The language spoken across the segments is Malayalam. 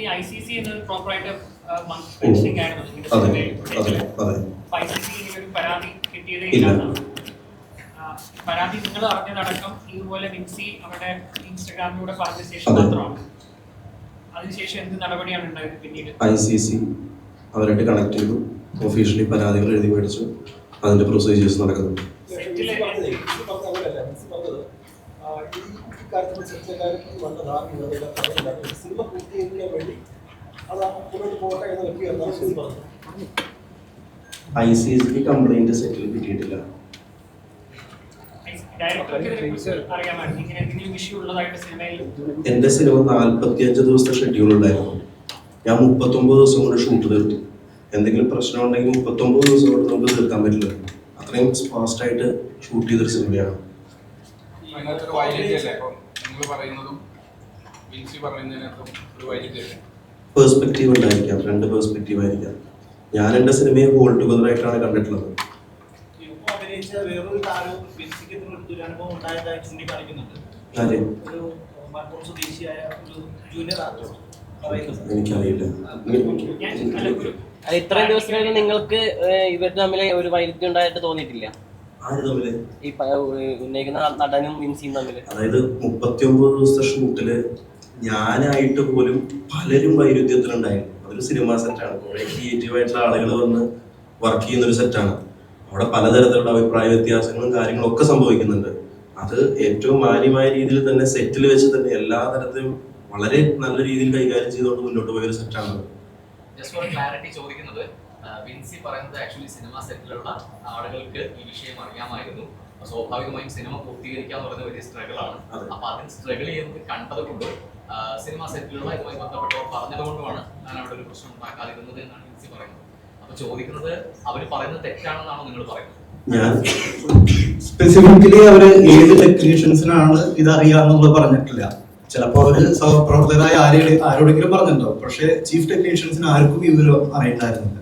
ഈ ICC എന്നൊരു പ്രോപ്പറായിട്ട് മെൻഷനിങ് ആയിരുന്നു ICC ഒരു പരാതി കിട്ടിയതേ ഇല്ലാന്നാണ്. പരാതി നിങ്ങൾ അറിഞ്ഞതടക്കം ഇതുപോലെ വിൻസി അവരുടെ ഇൻസ്റ്റാഗ്രാമിലൂടെ പറഞ്ഞ ശേഷം മാത്രമാണ്. അതിനുശേഷം എന്ത് നടപടിയാണ് ഉണ്ടായത്? പിന്നീട് ICC അവരായിട്ട് കണക്ട് ചെയ്തു, ഒഫീഷ്യലി പരാതികൾ എഴുതി മേടിച്ചു, അതിന്റെ പ്രൊസീജിയേഴ്സ് നടക്കുന്നുണ്ട്. ICC കംപ്ലൈന്റ് സെറ്റിൽ കിട്ടിയിട്ടില്ല. എന്റെ സിനിമ 45 ദിവസത്തെ ഷെഡ്യൂൾ ഉണ്ടായിരുന്നു. ഞാൻ 39 ദിവസം കൊണ്ട് ഷൂട്ട് തീർത്തു. എന്തെങ്കിലും പ്രശ്നം ഉണ്ടെങ്കിൽ 39 ദിവസം കൊണ്ട് നമുക്ക് തീർക്കാൻ പറ്റില്ല. അത്രയും ഫാസ്റ്റ് ആയിട്ട് ഷൂട്ട് ചെയ്തൊരു സിനിമയാണ്. പെർസ്പെക്റ്റീവ് ഉണ്ടായിരിക്കാം, 2 പെർസ്പെക്റ്റീവ് ആയിരിക്കാം. ഞാൻ എന്റെ സിനിമയെ ഹോൾ ടുഗദർ ആയിട്ടാണ് കണ്ടിട്ടുള്ളത്. എനിക്കറിയില്ല. ഇത്രയും ദിവസത്തിനുള്ളിൽ നിങ്ങൾക്ക് ഇവർ തമ്മിൽ ഒരു വൈരുദ്ധ്യം ഉണ്ടായിട്ട് തോന്നിയിട്ടില്ല? ഈ ഉന്നയിക്കുന്ന നടനും വിൻസിയും തമ്മിൽ. അതായത് 39 ദിവസത്തെ ഷൂട്ടില് ഞാനായിട്ട് പോലും പലരും വൈരുദ്ധ്യത്തിലുണ്ടായിരുന്നു. അതൊരു സിനിമാ സെറ്റാണ്, കുറെ ക്രിയേറ്റീവ് ആയിട്ടുള്ള ആളുകൾ വന്ന് വർക്ക് ചെയ്യുന്ന ഒരു സെറ്റാണ്. അവിടെ പലതരത്തിലുള്ള അഭിപ്രായ വ്യത്യാസങ്ങളും കാര്യങ്ങളും ഒക്കെ സംഭവിക്കുന്നുണ്ട്. അത് ഏറ്റവും മാന്യമായ രീതിയിൽ തന്നെ സെറ്റിൽ വെച്ച് തന്നെ എല്ലാ തരത്തിലും വളരെ നല്ല രീതിയിൽ കൈകാര്യം ചെയ്തുകൊണ്ട് മുന്നോട്ട് പോയ ഒരു സെറ്റാണ്. ജസ്റ്റ് ഒരു ക്ലാരിറ്റി ചോദിക്കുന്നത്, വിൻസി പറയുന്നത് ആക്ച്വലി സിനിമ സെറ്റിലുള്ള ആളുകൾക്ക് ഈ വിഷയം അറിയാമായിരുന്നു. സ്വാഭാവികമായും സിനിമ പൂർത്തീകരിക്കാന്ന് പറയുന്നത് വലിയ സ്ട്രഗിൾ ആണ്. അപ്പൊ അതിന് സ്ട്രഗിൾ ചെയ്യുന്നത് കണ്ടത് കൊണ്ട് സിനിമ സെറ്റിലുള്ള ഇതുമായി ബന്ധപ്പെട്ടവർ പറഞ്ഞതുകൊണ്ടുമാണ് ഞാൻ അവിടെ ഒരു പ്രശ്നം ഉണ്ടാക്കാതിരുന്നത് എന്നാണ് വിൻസി പറയുന്നത്. അപ്പൊ ചോദിക്കുന്നത്, അവർ പറയുന്നത് തെറ്റാണെന്നാണോ നിങ്ങൾ പറയുന്നത്? ഞാൻ സ്പെസിഫിക്കലി അവര് ഏത് ടെക്നീഷ്യൻസിനാണ് ഇത് അറിയാന്നുള്ളത് പറഞ്ഞിട്ടില്ല. ചിലപ്പോൾ അവര് സഹപ്രവർത്തകരായ ആരോടെങ്കിലും പറഞ്ഞിട്ടുണ്ടോ, പക്ഷെ ചീഫ് ടെക്നീഷ്യൻസിന് ആർക്കും ഈ വിവരം അറിയണ്ടായിരുന്നില്ല.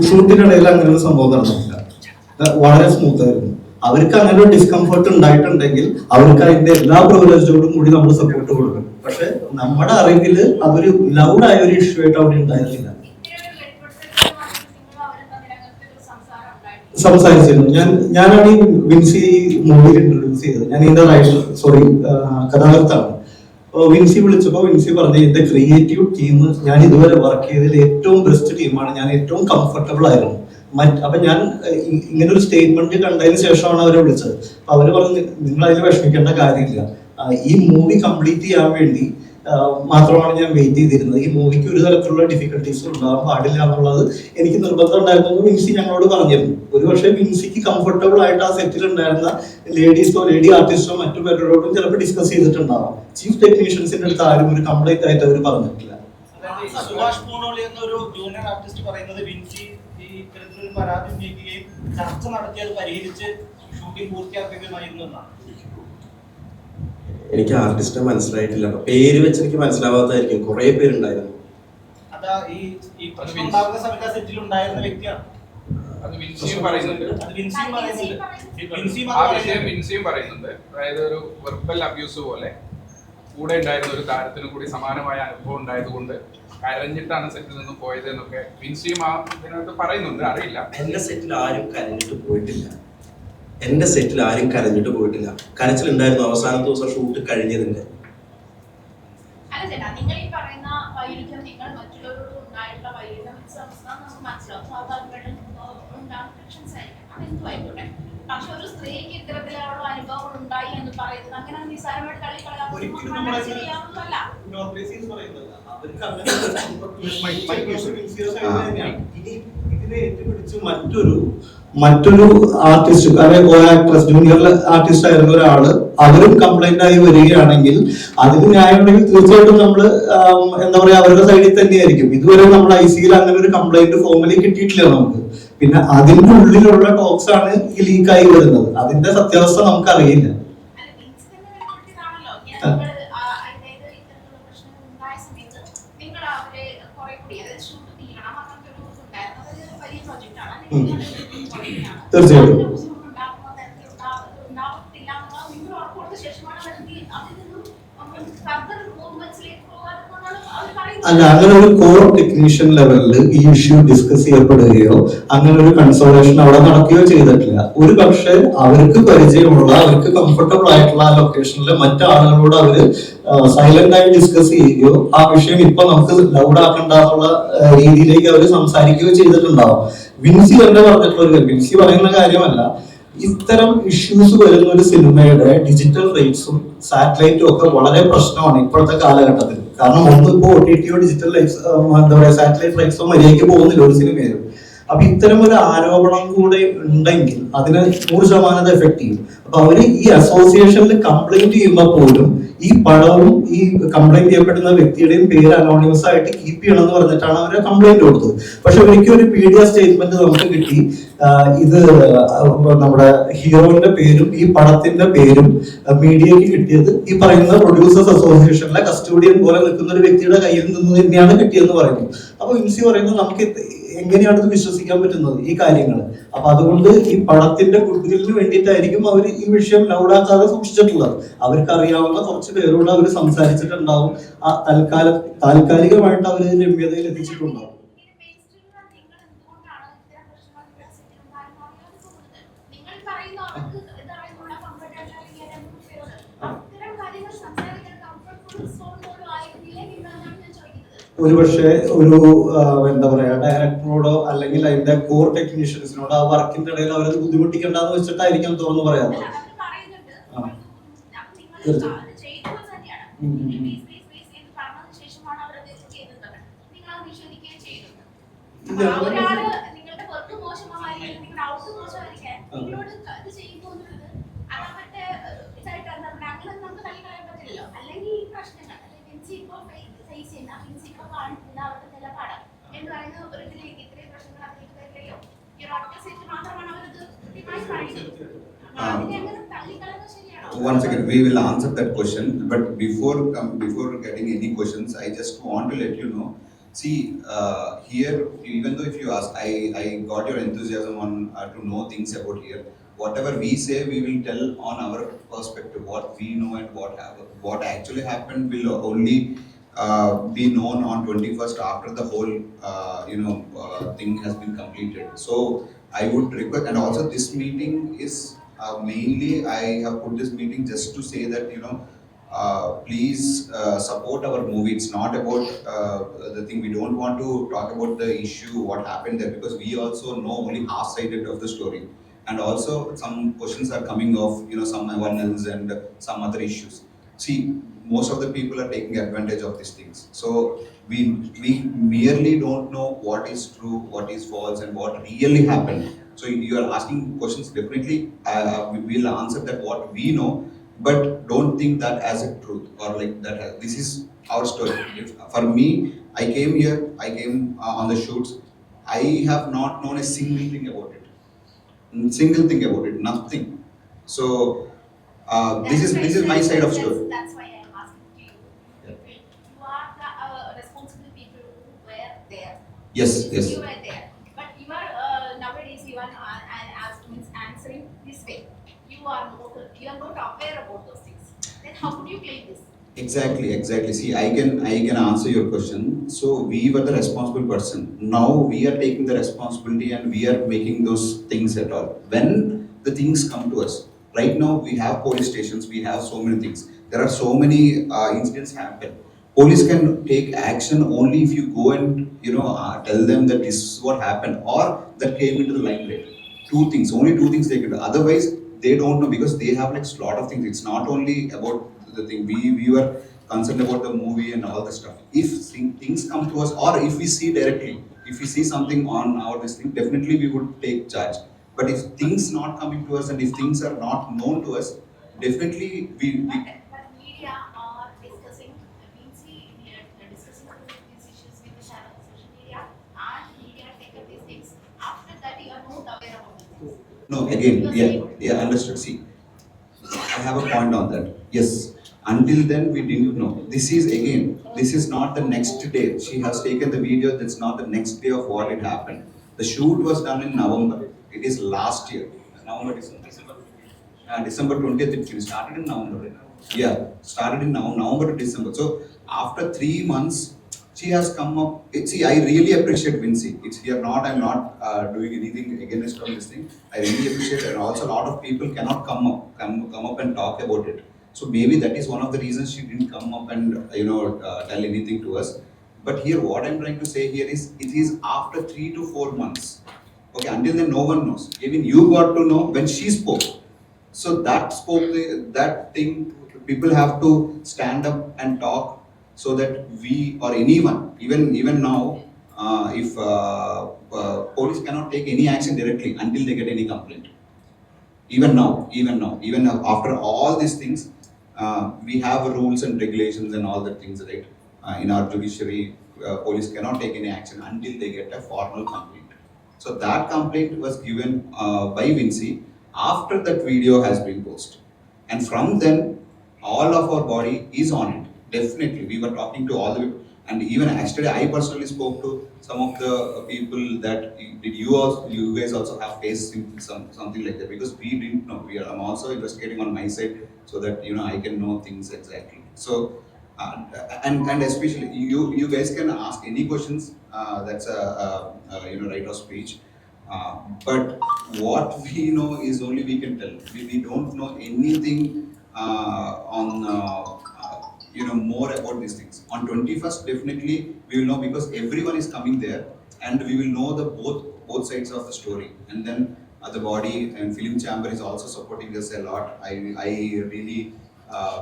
ഷൂട്ടിനിടയിൽ അങ്ങനെ ഒരു സംഭവം നടന്നിട്ടില്ല. വളരെ സ്മൂത്ത് ആയിരുന്നു. അവർക്ക് അങ്ങനെ ഒരു ഡിസ്കംഫർട്ട് ഉണ്ടായിട്ടുണ്ടെങ്കിൽ അവർക്ക് അതിന്റെ എല്ലാ പ്രിവിലേജോടും കൂടി നമ്മൾ സപ്പോർട്ട് കൊടുക്കും. പക്ഷെ നമ്മുടെ അറിവില് അതൊരു ലൗഡായ ഒരു ഇഷ്യൂ ആയിട്ട് അവിടെ ഉണ്ടായിരുന്നില്ല. സംസാരിച്ചിരുന്നു. ഞാനാണ് ഈ വിൻസി മൂവി ഇൻട്രൊഡ്യൂസ് ചെയ്തത്. ഞാൻ ഇതിന്റെ കഥാകൃത്താണ്. വിൻസി വിളിച്ചപ്പോൾ വിൻസി പറഞ്ഞു, എന്റെ ക്രിയേറ്റീവ് ടീം ഞാൻ ഇതുവരെ വർക്ക് ചെയ്തതിൽ ഏറ്റവും ബെസ്റ്റ് ടീമാണ്, ഞാൻ ഏറ്റവും കംഫർട്ടബിൾ ആയിരുന്നു. അപ്പൊ ഞാൻ ഇങ്ങനെ ഒരു സ്റ്റേറ്റ്മെന്റ് കണ്ടതിന് ശേഷമാണ് അവരെ വിളിച്ചത്. അപ്പൊ അവര് പറഞ്ഞു, നിങ്ങൾ അതിൽ വിഷമിക്കേണ്ട കാര്യമില്ല, ഈ മൂവി കംപ്ലീറ്റ് ചെയ്യാൻ വേണ്ടി മാത്രമാണ് ഞാൻ വെയിറ്റ് ചെയ്തിരുന്നത്. ഈ മൂവിക്ക് ഒരു തരത്തിലുള്ള ഡിഫിക്കൽട്ടീസ് ഉണ്ടാകാൻ പാടില്ല എന്നുള്ളത് എനിക്ക് നിർബന്ധം ഉണ്ടായിരുന്നു. വിൻസി ഞങ്ങളോട് പറഞ്ഞിരുന്നു. ഒരു പക്ഷേ വിൻസിക്ക് കംഫർട്ടബിൾ ആയിട്ട് ആ സെറ്റിൽ ഉണ്ടായിരുന്ന ലേഡി ആർട്ടിസ്റ്റോ മറ്റു പേരോടും ചിലപ്പോൾ ഡിസ്കസ് ചെയ്തിട്ടുണ്ടാവാം. ചീഫ് ടെക്നീഷ്യൻസിന്റെ അടുത്ത് ആരും ഒരു കംപ്ലൈന്റ് ആയിട്ട് അവർ പറഞ്ഞിട്ടില്ല. സുഭാഷ് പൂണോളി എന്നൊരു ജൂനിയർ ആർട്ടിസ്റ്റ് പറയുന്നത്, വിൻസി ഈ ഇത്തരത്തിലൊരു പരാതി ഉന്നയിക്കുകയും ചർച്ച നടത്തി അത് പരിഹരിച്ച് ഷൂട്ടിംഗ് പൂർത്തിയാക്കുകയുമായിരുന്നു എന്നാണ്. എനിക്ക് ആർട്ടിസ്റ്റിനെ മനസ്സിലായിട്ടില്ല. പേര് വെച്ച് എനിക്ക് മനസ്സിലാവാത്തതായിരിക്കും, കുറെ പേരുണ്ടായിരുന്നു. അതാ ഈ പ്രശ്നം ഉണ്ടാകുന്ന സമയത്ത് ആ സെറ്റിൽ ഉണ്ടായിരുന്ന വ്യക്തിയാണ്. അത് വിൻസിയും പറയുന്നുണ്ട്. വിൻസിയും പറയുന്നുണ്ട്. അതായത് ഒരു വെർബൽ അബ്യൂസ് പോലെ കൂടെ ഉണ്ടായിരുന്ന ഒരു താരത്തിന് കൂടി സമാനമായ അനുഭവം ഉണ്ടായതുകൊണ്ട് കരഞ്ഞിട്ടാണ് സെറ്റിൽ നിന്ന് പോയത് എന്നൊക്കെ വിൻസിയും ഇതിനകത്ത് പറയുന്നുണ്ട്. അറിയില്ല, എന്റെ സെറ്റിൽ ആരും കരഞ്ഞിട്ട് പോയിട്ടില്ല. കരച്ചിലുണ്ടായിരുന്നു അവസാനത്തെ ദിവസം ഷൂട്ട് കഴിഞ്ഞതിന്റെ. മറ്റൊരു ആർട്ടിസ്റ്റ്, ആക്ട്രസ്, ജൂനിയർ ആർട്ടിസ്റ്റ് ആയിരുന്ന ഒരാള് അവരും കംപ്ലൈന്റ് ആയി വരികയാണെങ്കിൽ അതിന് ന്യായമുണ്ടെങ്കിൽ തീർച്ചയായിട്ടും നമ്മള് എന്താ പറയാ, അവരുടെ സൈഡിൽ തന്നെയായിരിക്കും. ഇതുവരെ നമ്മൾ ICC അങ്ങനെ ഒരു കംപ്ലൈന്റ് ഫോർമലി കിട്ടിയിട്ടില്ല നമുക്ക്. പിന്നെ അതിന്റെ ഉള്ളിലുള്ള ടോക്സ് ആണ് ഈ ലീക്കായി വരുന്നത്. അതിന്റെ സത്യാവസ്ഥ നമുക്ക് അറിയില്ല. തീർച്ചയായിട്ടും പാടില്ല, നിങ്ങൾ ഉറപ്പുകൊടുത്ത ശേഷമാണ് അവർക്ക് അതിൽ നിന്നും ഫർദർ മൂവ്മെന്റ്സിലേക്ക് പോകാമെന്നാണ് അവർ പറയുന്നത്. അല്ല, അങ്ങനെ ഒരു കോർ ടെക്നീഷ്യൻ ലെവലിൽ ഈ ഇഷ്യൂ ഡിസ്കസ് ചെയ്യപ്പെടുകയോ അങ്ങനെ ഒരു കൺസോളേഷൻ അവിടെ നടക്കുകയോ ചെയ്തിട്ടില്ല. ഒരു പക്ഷേ അവർക്ക് പരിചയമുള്ള, അവർക്ക് കംഫർട്ടബിൾ ആയിട്ടുള്ള ആ ലൊക്കേഷനിലെ മറ്റാളുകളോട് അവര് സൈലന്റ് ആയി ഡിസ്കസ് ചെയ്യുകയോ ആ വിഷയം ഇപ്പൊ നമുക്ക് ലൗഡ് ആക്കണ്ടെന്നുള്ള രീതിയിലേക്ക് അവർ സംസാരിക്കുകയോ ചെയ്തിട്ടുണ്ടാവും. വിൻസി തന്നെ പറഞ്ഞിട്ടുള്ള ഒരു കാര്യം, വിൻസി പറയുന്ന കാര്യമല്ല, ഇത്തരം ഇഷ്യൂസ് വരുന്ന ഒരു സിനിമയുടെ ഡിജിറ്റൽ റൈറ്റ്സും സാറ്റലൈറ്റും ഒക്കെ വളരെ പ്രശ്നമാണ് ഇപ്പോഴത്തെ കാലഘട്ടത്തിൽ. കാരണം ഒന്നും ഇപ്പോ OTT ഡിജിറ്റൽ റൈറ്റ്സ്, എന്താ പറയാ, സാറ്റലൈറ്റ് റൈറ്റ്സോ മര്യാദയ്ക്ക് പോകുന്നില്ല ഒരു സിനിമയിലും. അപ്പൊ ഇത്തരം ഒരു ആരോപണം കൂടെ ഉണ്ടെങ്കിൽ അതിന് 100% എഫക്ട് ചെയ്യും. അപ്പൊ അവര് ഈ അസോസിയേഷനിൽ കംപ്ലൈന്റ് ചെയ്യുമ്പോൾ പോലും ഈ പടവും ഈ കംപ്ലൈന്റ് ചെയ്യപ്പെടുന്ന വ്യക്തിയുടെയും പേര് അനോണിമസ് ആയിട്ട് കീപ്പ് ചെയ്യണം എന്ന് പറഞ്ഞിട്ടാണ് അവര് കംപ്ലൈന്റ് കൊടുത്തത്. പക്ഷെ ഒരിക്കലും ഒരു മീഡിയ സ്റ്റേറ്റ്മെന്റ് നമുക്ക് കിട്ടി, ഇത് നമ്മുടെ ഹീറോയിന്റെ പേരും ഈ പടത്തിന്റെ പേരും മീഡിയക്ക് കിട്ടിയത് ഈ പറയുന്ന പ്രൊഡ്യൂസേഴ്സ് അസോസിയേഷനിലെ കസ്റ്റോഡിയൻ പോലെ നിൽക്കുന്ന ഒരു വ്യക്തിയുടെ കയ്യിൽ നിന്ന് തന്നെയാണ് കിട്ടിയതെന്ന് പറയുന്നു. അപ്പൊ വിൻസി പറയുന്നത് നമുക്ക് എങ്ങനെയാണ് ഇത് വിശ്വസിക്കാൻ പറ്റുന്നത് ഈ കാര്യങ്ങൾ? അപ്പൊ അതുകൊണ്ട് ഈ പടത്തിന്റെ ഗുഡ്വില്ലിന് വേണ്ടിയിട്ടായിരിക്കും അവർ ഈ വിഷയം ലൗഡാക്കാതെ സൂക്ഷിച്ചിട്ടുള്ളത്. അവർക്ക് അറിയാവുന്ന കുറച്ച് പേരോട് അവർ സംസാരിച്ചിട്ടുണ്ടാവും, ആ താൽക്കാലികമായിട്ട് അവർ രമ്യതയിൽ എത്തിച്ചിട്ടുണ്ടാവും. ഒരുപക്ഷെ ഒരു എന്താ പറയാ, ഡയറക്ടറോടോ അല്ലെങ്കിൽ അതിന്റെ കോർ ടെക്നീഷ്യൻസിനോടോ ആ വർക്കിന്റെ ഇടയിൽ അവരത് ബുദ്ധിമുട്ടിക്കണ്ടെന്ന് വെച്ചിട്ടായിരിക്കും തുറന്നു പറയാറ്. Once again, we will answer that question. But before getting any questions, I just want to let you know. See, here, even though if you ask, I got your enthusiasm on to know things about here. Whatever we say, we will tell on our perspective, what we know and what actually happened will only be known on 21st after the whole thing has been completed. So I would request, and also this meeting is mainly I have put this meeting just to say that please support our movie. It's not about the thing. We don't want to talk about the issue, what happened there, because we also know only half-sided of the story. And also some questions are coming of some awareness and some other issues. See, most of the people are taking advantage of these things. So we merely don't know what is true, what is false, and what really happened. So you are asking questions, definitely we will answer that what we know, but don't think that as a truth or like that. This is our story. For me, I came here, I came on the shoots. I have not known a single thing about it. Nothing. So this is my side of story. That's why I am asking to you. You are the responsible people who were there. Yes. You were there, but you are nowadays you are answering this way. You are not aware about those things. Then how could you claim this? Exactly. See, I can answer your question. So we were the responsible person. Now we are taking the responsibility and we are making those things at all. When the things come to us, right now we have police stations, we have so many things. There are so many incidents happen. Police can take action only if you go and tell them that this is what happened or that came into the limelight. Only two things they can do. Otherwise, they don't know, because they have like a lot of things. It's not only about the thing. We were concerned about the movie and all the stuff. If things come to us, or if we see directly, if we see something on our this thing, definitely we would take charge. But if things not coming to us and if things are not known to us, definitely we But media are discussing these issues with the social media, and media take up these things. After that, you are not aware about these things. No, again, yeah, understood. See, I have a point on that. Yes, until then we didn't know. This is not the next day. She has taken the video. That's not the next day of what it happened. The shoot was done in November. It is last year. November, December. December 20th it finished. Started in November. Yeah, started in November to December. So after 3 months, she has come up. See, I really appreciate Vincy. It's here not. I'm not doing anything against all this thing. I really appreciate it. And also a lot of people cannot come up and talk about it. So maybe that is one of the reasons she didn't come up and tell anything to us. But here, what I'm trying to say here is, it is after 3 to 4 months. Okay, until then, no one knows. Even you got to know when she spoke. So that thing, people have to stand up and talk so that we or anyone, even now, if police cannot take any action directly until they get any complaint. Even now, after all these things, we have rules and regulations and all the things, right? In our judiciary, police cannot take any action until they get a formal complaint. So that complaint was given by Vincy after that video has been posted. And from then, all of our body is on it. Definitely, we were talking to all the people. And even yesterday, I personally spoke to some of the people that, did you guys also have faced something like that? Because we didn't know. I'm also investigating on my side so that, I can know things exactly. So, and especially you guys can ask any questions. That's a right of speech. But what we know is only we can tell. We don't know anything on more about these things. On 21st, definitely we will know, because everyone is coming there, and we will know the both sides of the story. And then the body and film chamber is also supporting us a lot. I really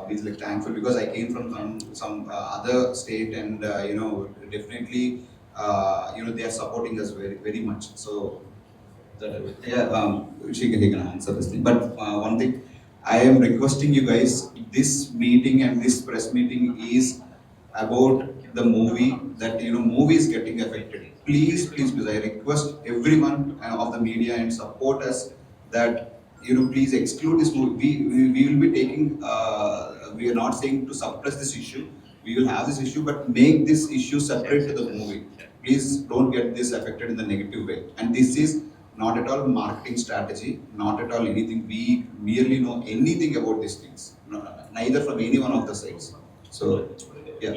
is like thankful, because I came from some other state, and definitely they are supporting us very very much. So she can answer this thing. But one thing I am requesting you guys, this meeting and this press meeting is about the movie, that movie is getting affected. Please, I request everyone of the media and support us, that please exclude this movie. We will be taking, we are not saying to suppress this issue. We will have this issue, but make this issue separate to the movie. Please don't get this affected in the negative way. And this is not at all marketing strategy, not at all anything. We merely know anything about these things, neither from any one of the sides. So, yeah.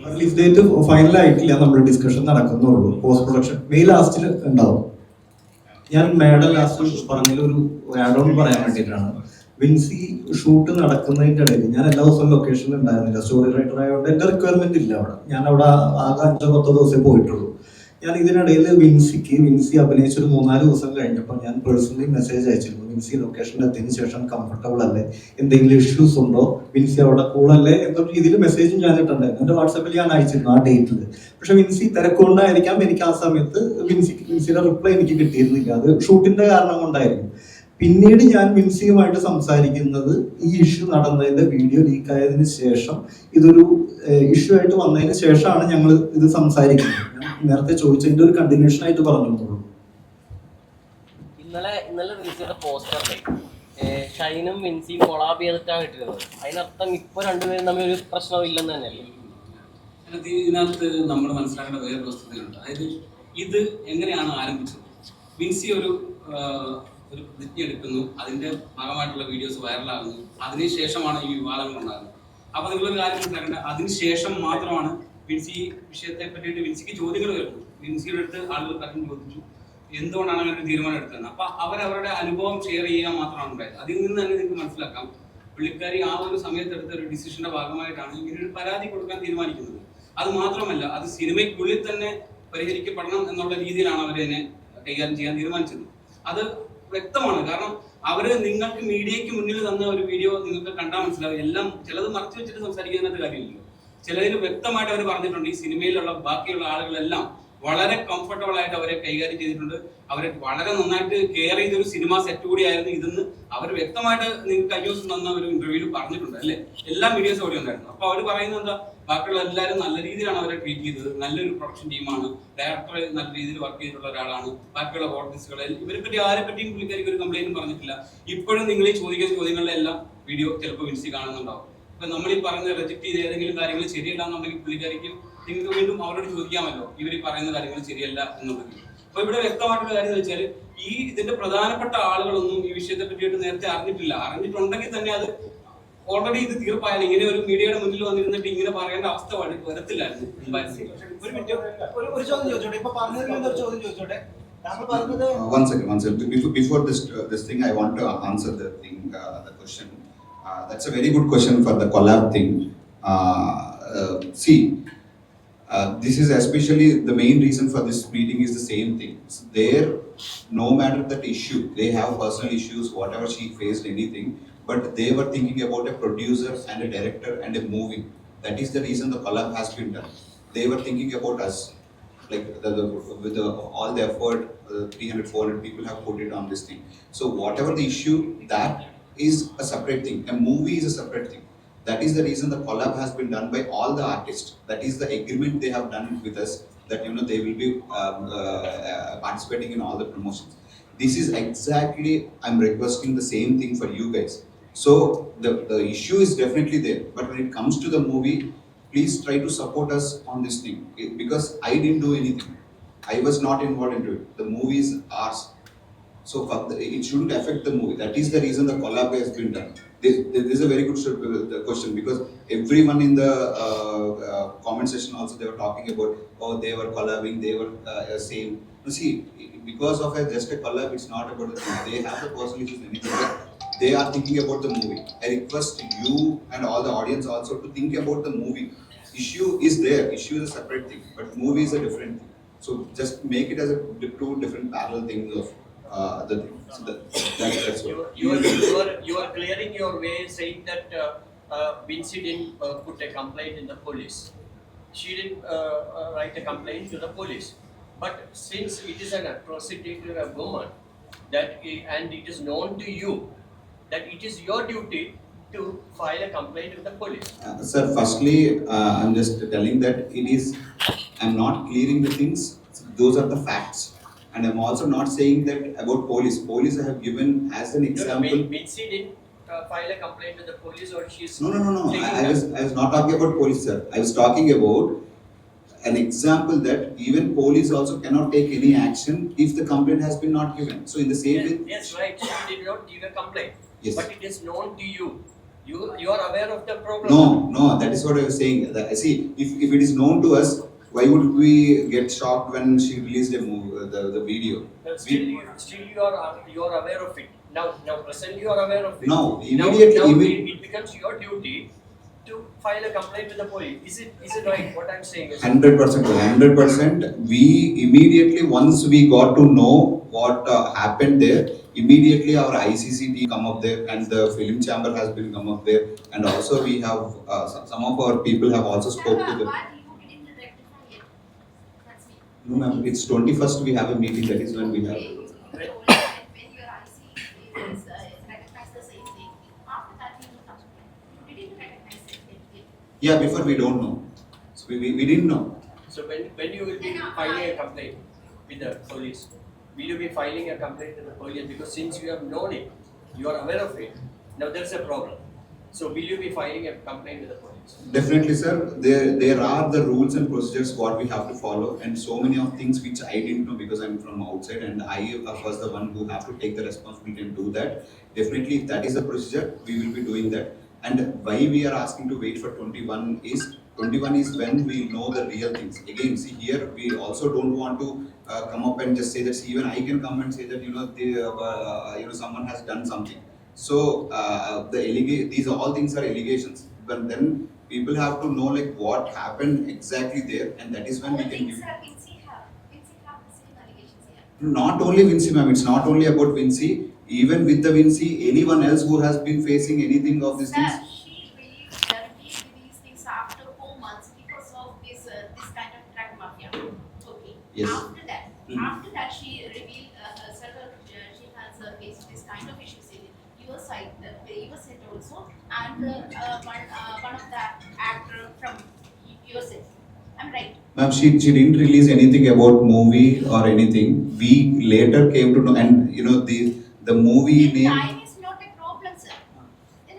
Release date final ആയിട്ടില്ല, നമ്മൾ ഡിസ്കഷൻ നടക്കുന്നുള്ളൂ. പോസ്റ്റ് പ്രൊഡക്ഷൻ മെയ് ലാസ്റ്റിൽ ഉണ്ടാവും. ഞാൻ മാഡം ലാസ്റ്റ് പറഞ്ഞതിൽ ഒരു ആഡ് ഓൺ പറയാൻ വേണ്ടിയിട്ടാണ്. വിൻസി ഷൂട്ട് നടക്കുന്നതിൻ്റെ ഇടയിൽ ഞാൻ എല്ലാ ദിവസവും ലൊക്കേഷനിൽ ഉണ്ടായിരുന്നില്ല. സ്റ്റോറി റൈറ്റർ ആയതുകൊണ്ട് എൻ്റെ റിക്വയർമെന്റ് ഇല്ല അവിടെ. ഞാൻ അവിടെ ആകെ 5-10 ദിവസമേ പോയിട്ടുള്ളൂ. ഞാൻ ഇതിനിടയിൽ വിൻസി അഭിനയിച്ചൊരു 3-4 ദിവസം കഴിഞ്ഞപ്പോൾ ഞാൻ പേഴ്സണലി മെസ്സേജ് അയച്ചിരുന്നു. വിൻസി ലൊക്കേഷനിൽ എത്തിയതിനു ശേഷം കംഫർട്ടബിൾ അല്ലേ, എന്തെങ്കിലും ഇഷ്യൂസ് ഉണ്ടോ, വിൻസി അവിടെ കൂളല്ലേ എന്നൊരു രീതിയിൽ മെസ്സേജും ഞാനിട്ടുണ്ടായിരുന്നു. എൻ്റെ വാട്സാപ്പിൽ ഞാൻ അയച്ചിരുന്നു ആ ഡേറ്റിൽ. പക്ഷെ വിൻസി തിരക്കുകൊണ്ടായിരിക്കാം എനിക്ക് ആ സമയത്ത് വിൻസിയുടെ റിപ്ലൈ എനിക്ക് കിട്ടിയിരുന്നില്ല. അത് ഷൂട്ടിന്റെ കാരണം കൊണ്ടായിരുന്നു. പിന്നീട് ഞാൻ വിൻസിയുമായിട്ട് സംസാരിക്കുന്നത് ഈ ഇഷ്യൂ നടന്നതിന്റെ വീഡിയോ ലീക്ക് ആയതിനു ശേഷം, ഇതൊരു ഇഷ്യൂ ആയിട്ട് വന്നതിന് ശേഷമാണ് ഞങ്ങൾ ഇത് സംസാരിക്കുന്നത്. ഞാൻ നേരത്തെ ചോദിച്ചതിന്റെ ഒരു കണ്ടിന്യൂഷൻ ആയിട്ട് പറഞ്ഞോളൂ. ഇന്നലെ വിൻസിയുടെ പോസ്റ്ററിൽ ഷൈനും വിൻസിയും കൊളാബ് ചെയ്തിട്ടാണ് ഇട്ടിരുന്നത്. അതിനർത്ഥം ഇപ്പൊ രണ്ടുപേരും തമ്മിൽ ഒരു പ്രശ്നവും ഇല്ലെന്ന് തന്നെയല്ലേ? ഇതിനകത്ത് നമ്മൾ മനസ്സിലാക്കേണ്ട വേറൊരു വസ്തുതയുണ്ട്. അതായത് ഇത് എങ്ങനെയാണ് ആരംഭിച്ചത്? വിൻസി ഒരു പ്രതിജ്ഞ എടുക്കുന്നു, അതിന്റെ ഭാഗമായിട്ടുള്ള വീഡിയോസ് വൈറലാകുന്നു, അതിനുശേഷമാണ് ഈ വിവാദങ്ങൾ ഉണ്ടാകുന്നത്. അപ്പൊ നിങ്ങളൊരു കാര്യം മനസ്സിലാക്കേണ്ട, അതിനുശേഷം മാത്രമാണ് വിൻസി വിഷയത്തെ പറ്റിയിട്ട് വിൻസിക്ക് ചോദ്യങ്ങൾ വരുന്നു. വിൻസിയുടെ അടുത്ത് ആളുകൾ പലരും ചോദിച്ചു എന്തുകൊണ്ടാണ് അങ്ങനെ ഒരു തീരുമാനം എടുത്തത്. അപ്പൊ അവരവരുടെ അനുഭവം ഷെയർ ചെയ്യാൻ മാത്രമാണ് ഉണ്ടായത്. അതിൽ നിന്ന് തന്നെ നിങ്ങൾക്ക് മനസ്സിലാക്കാം, പുള്ളിക്കാരി ആ ഒരു സമയത്തെടുത്ത ഒരു ഡിസിഷന്റെ ഭാഗമായിട്ടാണ് ഇങ്ങനെ ഒരു പരാതി കൊടുക്കാൻ തീരുമാനിക്കുന്നത്. അത് മാത്രമല്ല, അത് സിനിമയ്ക്കുള്ളിൽ തന്നെ പരിഹരിക്കപ്പെടണം എന്നുള്ള രീതിയിലാണ് അവരതിനെ കൈകാര്യം ചെയ്യാൻ തീരുമാനിച്ചത്. അത് വ്യക്തമാണ്. കാരണം അവര് നിങ്ങൾക്ക് മീഡിയയ്ക്ക് മുന്നിൽ തന്ന ഒരു വീഡിയോ നിങ്ങൾക്ക് കണ്ടാൽ മനസ്സിലാവും. എല്ലാം ചിലത് മറച്ചു വെച്ചിട്ട് സംസാരിക്കുന്നതിനകത്ത് കാര്യമില്ലല്ലോ. ചിലതിൽ വ്യക്തമായിട്ട് അവർ പറഞ്ഞിട്ടുണ്ട്. ഈ സിനിമയിലുള്ള ബാക്കിയുള്ള ആളുകളെല്ലാം വളരെ കംഫർട്ടബിൾ ആയിട്ട് അവരെ കൈകാര്യം ചെയ്തിട്ടുണ്ട്. അവരെ വളരെ നന്നായിട്ട് കെയർ ചെയ്തൊരു സിനിമ സെറ്റ് കൂടിയായിരുന്നു ഇതെന്ന് അവർ വ്യക്തമായിട്ട് നിങ്ങൾക്ക് കഴിഞ്ഞ ദിവസം തന്ന ഒരു ഇന്റർവ്യൂവിൽ പറഞ്ഞിട്ടുണ്ട് അല്ലേ? എല്ലാ മീഡിയസും അവിടെ ഉണ്ടായിരുന്നു. അപ്പൊ അവർ പറയുന്നത് എന്താ, ബാക്കിയുള്ള എല്ലാവരും നല്ല രീതിയിലാണ് അവരെ ട്രീറ്റ് ചെയ്തത്. നല്ലൊരു പ്രൊഡക്ഷൻ ടീമാണ്, ഡയറക്ടർ നല്ല രീതിയിൽ വർക്ക് ചെയ്തിട്ടുള്ള ഒരാളാണ്. ബാക്കിയുള്ള ഓർട്ടിസ്റ്റുകളെ ഇവരെ പറ്റി ആരെ പറ്റിയും പുള്ളിക്കാരിക്ക് ഒരു കംപ്ലൈന്റും പറഞ്ഞിട്ടില്ല. ഇപ്പോഴും നിങ്ങൾ ഈ ചോദിക്കുന്ന ചോദ്യങ്ങളിലെല്ലാം വീഡിയോ ചിലപ്പോൾ വിൻസി കാണുന്നുണ്ടാവും. അപ്പൊ നമ്മൾ ഈ പറയുന്ന റിജക്ട് ചെയ്ത് ഏതെങ്കിലും കാര്യങ്ങൾ ശരിയല്ല എന്നുണ്ടെങ്കിൽ പുള്ളിക്കാരിക്കും നിങ്ങൾക്ക് വീണ്ടും അവരോട് ചോദിക്കാമല്ലോ, ഇവർ ഈ പറയുന്ന കാര്യങ്ങൾ ശരിയല്ല എന്നുണ്ടെങ്കിൽ. അപ്പൊ ഇവിടെ വ്യക്തമായിട്ടുള്ള കാര്യം എന്ന് വെച്ചാൽ ഈ ഇതിന്റെ പ്രധാനപ്പെട്ട ആളുകളൊന്നും ഈ വിഷയത്തെ പറ്റിയിട്ട് നേരത്തെ അറിഞ്ഞിട്ടില്ല. അറിഞ്ഞിട്ടുണ്ടെങ്കിൽ തന്നെ അത് ഓൾറെഡി ഇത് തീർപ്പായാലും ഇങ്ങനെ ഒരു മീഡിയയുടെ മുന്നിൽ വന്നിരുന്നിട്ട് ഇങ്ങനെ പറയേണ്ട അവസ്ഥ വരത്തില്ലായിരുന്നു. ഒരു മിനിറ്റ്, ഒരു ചോദ്യം ചോദിച്ചോട്ടെ. ഇപ്പൊ പറഞ്ഞതിൽ നിന്ന് ഒരു ചോദ്യം ചോദിച്ചോട്ടെ. താങ്കൾ പറഞ്ഞത് One second. Before this thing, I want to answer the question. That's a very good question for the collab thing. See, this is especially the main reason for this meeting is the same thing. There, no matter that issue, they have personal issues, whatever she faced, anything, but they were thinking about a producer and a director and a movie. That is the reason the collab has been done. They were thinking about us. Like with all the effort, 300-400 people have put it on this thing. So whatever the issue, that is a separate thing. A movie is a separate thing. That is the reason the collab has been done by all the artists. That is the agreement they have done with us, that they will be participating in all the promotions. This is exactly, I'm requesting the same thing for you guys. So the issue is definitely there, but when it comes to the movie, please try to support us on this thing, because I didn't do anything. I was not involved into it. The movie is ours. So it shouldn't affect the movie. That is the reason the collab has been done. This is a very good question, because everyone in the comment section also, they were talking about, oh, they were collabing, they were same. You see, because of just a collab, it's not about the thing. They have the personal issues and anything, but they are thinking about the movie. I request you and all the audience also to think about the movie. Issue is there. Issue is a separate thing, but movie is a different thing. So just make it as two different parallel things of the thing. So that's what. You are clearing your way, saying that Vinci didn't put a complaint in the police. She didn't write a complaint to the police. But since it is an atrocity to a woman, and it is known to you that it is your duty to file a complaint with the police. Sir, firstly, I'm just telling that I'm not clearing the things. Those are the facts. And I'm also not saying that about police. Police I have given as an example. Vinci didn't file a complaint with the police, or she's... No. I was not talking about police, sir. I was talking about an example that even police also cannot take any action if the complaint has been not given. So in the same way... Yes, right. She did not give a complaint. Yes. But it is known to you. You are aware of the problem. No, that is what I was saying. See, if it is known to us, why would we get shocked when she released the video? Still you are aware of it. Now presently you are aware of it. No, immediately. Now it becomes your duty to file a complaint with the police. Is it right what I'm saying? 100%. We immediately, once we got to know what happened there, immediately our ICC team come up there, and the film chamber has been come up there, and also we have some of our people have also spoke to them. Why you didn't rectify it? That's me. No, ma'am, it's 21st we have a meeting. That is when we have. When your IC recognize the same thing, after that you will come. You didn't recognize it. Yeah, before we don't know. So we didn't know. So when you will be filing a complaint with the police, will you be filing a complaint with the police? Because since you have known it, you are aware of it. Now there is a problem. So will you be filing a complaint with the police? Definitely, sir. There are the rules and procedures what we have to follow, and so many of things which I didn't know because I'm from outside, and I was the one who have to take the responsibility and do that. Definitely, if that is the procedure, we will be doing that. And why we are asking to wait for 21 is when we know the real things. Again, see here, we also don't want to come up and just say that. See, even I can come and say that someone has done something. So these all things are allegations. But then people have to know like what happened exactly there, and that is when we can give. Vinci have the same allegations here. Not only Vinci, ma'am. It's not only about Vinci. Even with the Vinci, anyone else who has been facing anything of these things. Sir, she released these things after 4 months because of this kind of drug mafia. Okay. Yes. After that, she revealed several. She has faced this kind of issues in your side, your set also, and one of the actor from your set. I'm right. Ma'am, she didn't release anything about movie or anything. We later came to know, and the movie name. Time is not a problem, sir. Then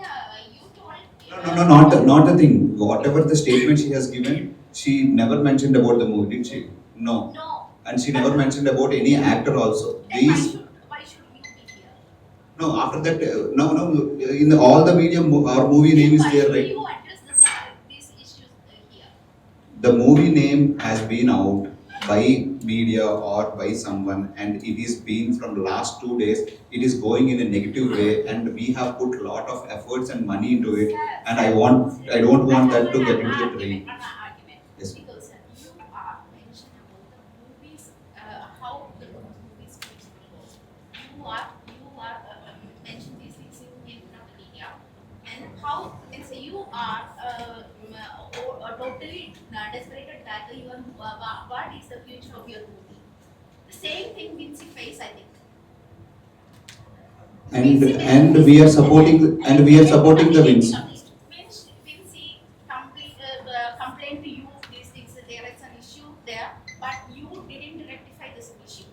you told. No, not the thing. Whatever the statement she has given, she never mentioned about the movie, did she? No. No. and she never mentioned about any actor also. Then These why should we be here? no, after that, no, in all the media, our movie name is Why there, should right? you address these issues here? The movie name has been out by media or by someone, and it is been from last 2 days. It is going in a negative way, and we have put a lot of efforts and money into it. And I don't want that to get into the drain. Yes. Because you are mentioned about the movies, how the movies goes. You are mentioned these things in the media, and how you are totally desperate that you are what is the future of your movie. The same thing Vinci face, I think. And we are supporting the wins. Vinci complained to you these things. There is an issue there, but you didn't rectify this issue.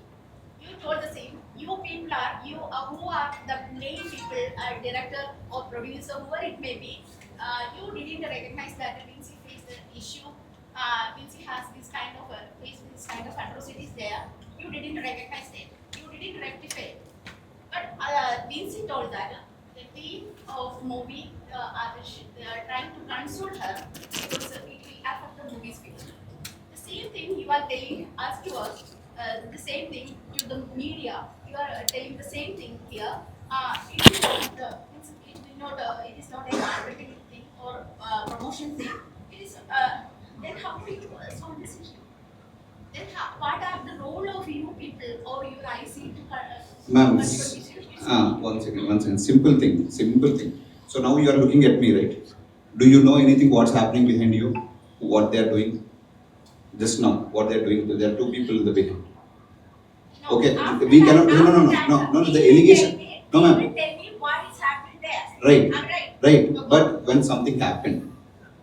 You told the same. You people are who are the main people, director or producer, whoever it may be. You didn't recognize that Vinci faced the issue. Vinci has this kind of atrocities there. You didn't recognize it. You didn't rectify it. But Vinci told that the team of movie are trying to console her because it will affect the movie's future. The same thing you are telling us to us, the same thing to the media. You are telling the same thing here. It is not a marketing thing or promotion thing. It is then how do you solve this issue? Then what are the role of you people or your IC to Ma'am, one second. Simple thing. So now you are looking at me, right? Do you know anything what's happening behind you? What they are doing? Just now, what they are doing? There are two people in the behind. No, Okay, after we that- cannot. No. The allegation. No, ma'am. You will tell me what is happening there. Right. I'm right. Right. But when something happened,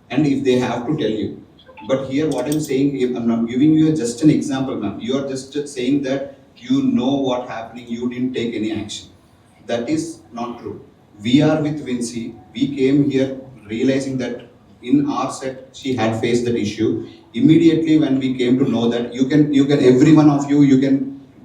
and if they have to tell you, but here what I'm saying, if I'm not giving you just an example, ma'am. You are just saying that you know what happening, you didn't take any action. That is not true. We are with Vinci. We came here realizing that in our set she had faced that issue. Immediately when we came to know that you can every one of you can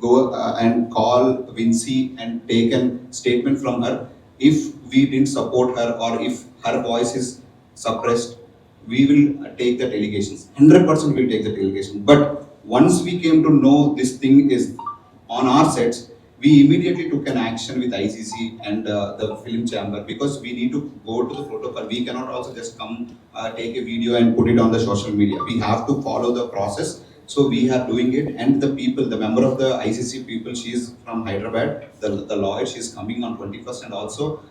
go and call Vinci and take a statement from her. If we didn't support her or if her voice is suppressed, we will take that allegations. 100% we will take that allegation. But once we came to know this thing is on our sets, we immediately took an action with ICC and the film chamber because we need to go to the protocol. We cannot also just come take a video and put it on the social media. We have to follow the process. So we are doing it, and the member of the ICC people, she is from Hyderabad. The lawyer, she is coming on 21st, and also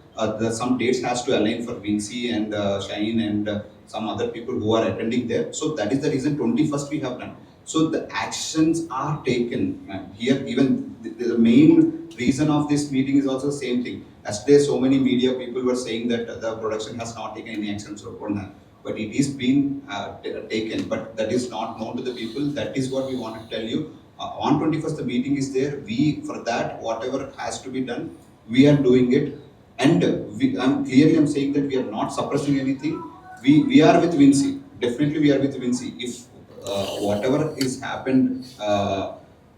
some dates has to align for Vinci and Shine and some other people who are attending there. So that is the reason 21st we have done. So the actions are taken, ma'am. Here, even the main reason of this meeting is also the same thing. Yesterday, so many media people were saying that the production has not taken any action so far. But it is being taken, but that is not known to the people. That is what we want to tell you. On 21st, the meeting is there. For that, whatever has to be done, we are doing it. And I'm saying that we are not suppressing anything. We are with Vinci. Definitely, we are with Vinci. If whatever is happened,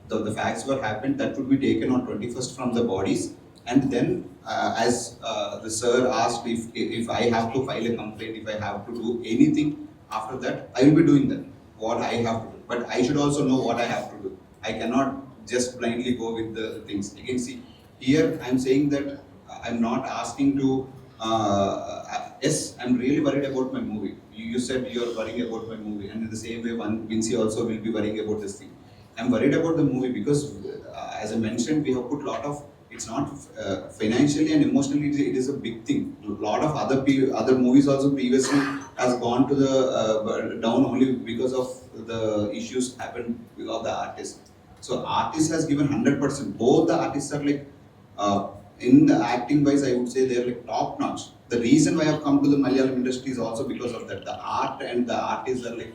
the facts were happened, that would be taken on 21st from the bodies. And then, as the sir asked, if I have to file a complaint, if I have to do anything after that, I will be doing that. What I have to do, but I should also know what I have to do. I cannot just blindly go with the things. Again, see, here I'm saying that I'm not asking to. Yes, I'm really worried about my movie. You said you're worrying about my movie, and in the same way, Vinci also will be worrying about this thing. I'm worried about the movie because, as I mentioned, we have put a lot of. It's not financially and emotionally. It is a big thing. A lot of other movies also previously has gone to the down only because of the issues happened of the artist. So artist has given 100%. Both the artists are like in the acting wise, I would say they're like top notch. The reason why I've come to the Malayalam industry is also because of that. The art and the artists are like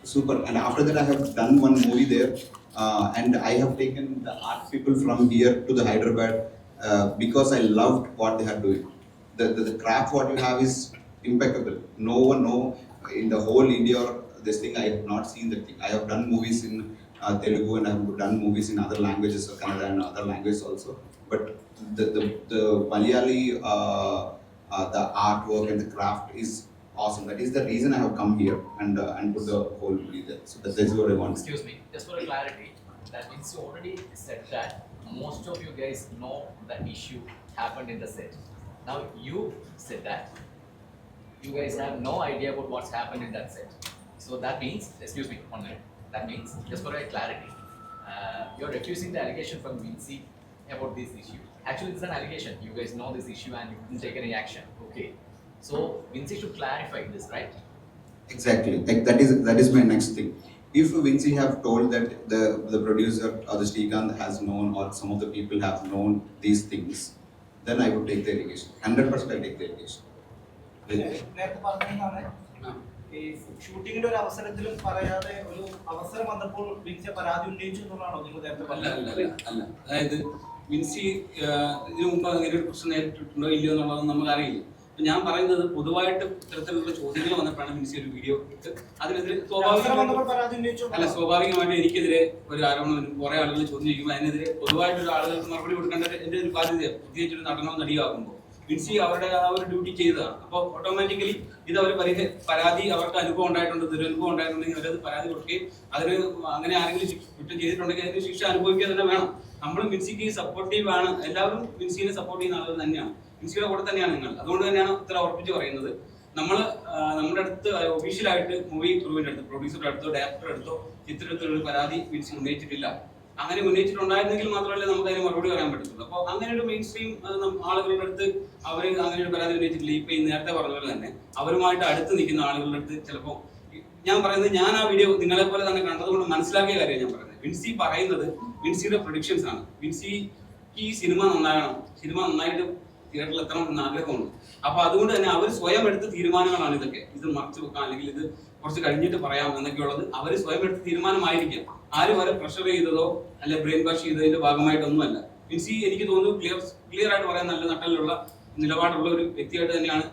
super. And after that, I have done one movie there. And I have taken the art people from here to the Hyderabad because I loved what they are doing. The craft what you have is impeccable. No one in the whole India or this thing, I have not seen that thing. I have done movies in Telugu, and I've done movies in other languages, Kannada and other languages also. But the Malayali, the artwork and the craft is awesome. That is the reason I have come here and put the whole movie there. So that is what I want. Excuse me, just for a clarity, that means you already said that most of you guys know the issue happened in the set. Now you said that you guys have no idea about what's happened in that set. So that means, excuse me, 1 minute. That means, just for a clarity, you're refusing the allegation from Vinci about this issue. Actually, this is an allegation. You guys know this issue and you didn't take any action. Okay. So Vinci should clarify this, right? Exactly. Like that is my next thing. If Vinci have told that the producer or the Srikanth has known, or some of the people have known these things, then I would take the allegation. 100% I take the allegation. നേരത്തെ പറഞ്ഞതാണ് ഈ ഷൂട്ടിങ്ങിന്റെ ഒരു അവസരത്തിലും പറയാതെ ഒരു അവസരം വന്നപ്പോൾ വിൻസി പരാതി ഉന്നയിച്ചു എന്നുള്ളതാണോ നിങ്ങൾ നേരത്തെ പറഞ്ഞത്? അല്ല. അതായത് വിൻസി ഇതിനു മുമ്പ് അങ്ങനെ ഒരു പ്രശ്നം നേരിട്ടിട്ടുണ്ടോ ഇല്ലയോ എന്നുള്ളത് നമുക്കറിയില്ല. അപ്പൊ ഞാൻ പറയുന്നത് പൊതുവായിട്ട് ഇത്തരത്തിലുള്ള ചോദ്യങ്ങൾ വന്നപ്പോഴാണ് വിൻസി ഒരു വീഡിയോ ഇട്ട് അതിനെതിരെ സ്വാഭാവികമായിട്ടും എനിക്കെതിരെ ഒരു ആരോപണം കുറെ ആളുകൾ ചോദ്യം ചെയ്യുമ്പോൾ അതിനെതിരെ പൊതുവായിട്ടുള്ള ആളുകൾക്ക് മറുപടി കൊടുക്കേണ്ടത് എന്റെ ഒരു ബാധ്യതയാണ്. പ്രത്യേകിച്ച് ഒരു നടനോ നടിയാകുമ്പോൾ വിൻസി അവരുടെ ആ ഒരു ഡ്യൂട്ടി ചെയ്തതാണ്. അപ്പോൾ ഓട്ടോമാറ്റിക്കലി ഇത് അവർ പരാതി അവർക്ക് അനുഭവം ഉണ്ടായിട്ടുണ്ട്, ദുരനുഭവം ഉണ്ടായിട്ടുണ്ടെങ്കിൽ അവരത് പരാതി കൊടുക്കുകയും അതിന് അങ്ങനെ ആരെങ്കിലും കുറ്റം ചെയ്തിട്ടുണ്ടെങ്കിൽ അതിന് ശിക്ഷ അനുഭവിക്കുക തന്നെ വേണം. നമ്മളും വിൻസിക്ക് സപ്പോർട്ടീവ് ആണ്, എല്ലാവരും വിൻസിനെ സപ്പോർട്ട് ചെയ്യുന്ന ആളുകൾ തന്നെയാണ്, വിൻസിയുടെ കൂടെ തന്നെയാണ് നിങ്ങൾ. അതുകൊണ്ട് തന്നെയാണ് ഇത്ര ഉറപ്പിച്ച് പറയുന്നത്. നമ്മുടെ അടുത്ത് ഒഫീഷ്യലായിട്ട് മൂവി ക്രൂവിന്റെ അടുത്ത്, പ്രൊഡ്യൂസറുടെ അടുത്തോ ഡയറക്ടറുടെ അടുത്തോ ഇത്തരത്തിലൊരു പരാതി വിൻസി ഉന്നയിച്ചിട്ടില്ല. അങ്ങനെ ഉന്നയിച്ചിട്ടുണ്ടായിരുന്നെങ്കിൽ മാത്രമല്ലേ നമുക്ക് അതിന് മറുപടി പറയാൻ പറ്റത്തുള്ളൂ. അപ്പോൾ അങ്ങനെ ഒരു മെയിൻ സ്ട്രീം ആളുകളുടെ അടുത്ത് അവർ അങ്ങനെ ഒരു പരാതി ഉന്നയിച്ചിട്ടില്ല. ഇപ്പൊ ഈ നേരത്തെ പറഞ്ഞ പോലെ തന്നെ അവരുമായിട്ട് അടുത്ത് നിൽക്കുന്ന ആളുകളുടെ അടുത്ത് ചിലപ്പോൾ ഞാൻ പറയുന്നത്, ഞാൻ ആ വീഡിയോ നിങ്ങളെ പോലെ തന്നെ കണ്ടതുകൊണ്ട് മനസ്സിലാക്കിയ കാര്യം ഞാൻ പറയുന്നത്. വിൻസി പറയുന്നത് വിൻസിയുടെ പ്രൊഡിക്ഷൻസ് ആണ്. വിൻസിക്ക് ഈ സിനിമ നന്നാകണം, സിനിമ നന്നായിട്ട് തിയേറ്ററിൽ എത്തണം എന്ന ആഗ്രഹമുണ്ട്. അപ്പൊ അതുകൊണ്ട് തന്നെ അവർ സ്വയം എടുത്ത തീരുമാനങ്ങളാണ് ഇതൊക്കെ. ഇത് മറച്ചു വെക്കാം അല്ലെങ്കിൽ ഇത് കുറച്ച് കഴിഞ്ഞിട്ട് പറയാം എന്നൊക്കെയുള്ളത് അവർ സ്വയം എടുത്ത തീരുമാനമായിരിക്കാം. ആരും വരെ പ്രഷർ ചെയ്തതോ അല്ലെ ബ്രെയിൻ വാഷ് ചെയ്തതിന്റെ ഭാഗമായിട്ടൊന്നുമല്ല. വിൻസി എനിക്ക് തോന്നുന്നു ക്ലിയർ ആയിട്ട് പറയാൻ നല്ല നട്ടലുള്ള നിലപാടുള്ള ഒരു വ്യക്തിയായിട്ട് തന്നെയാണ്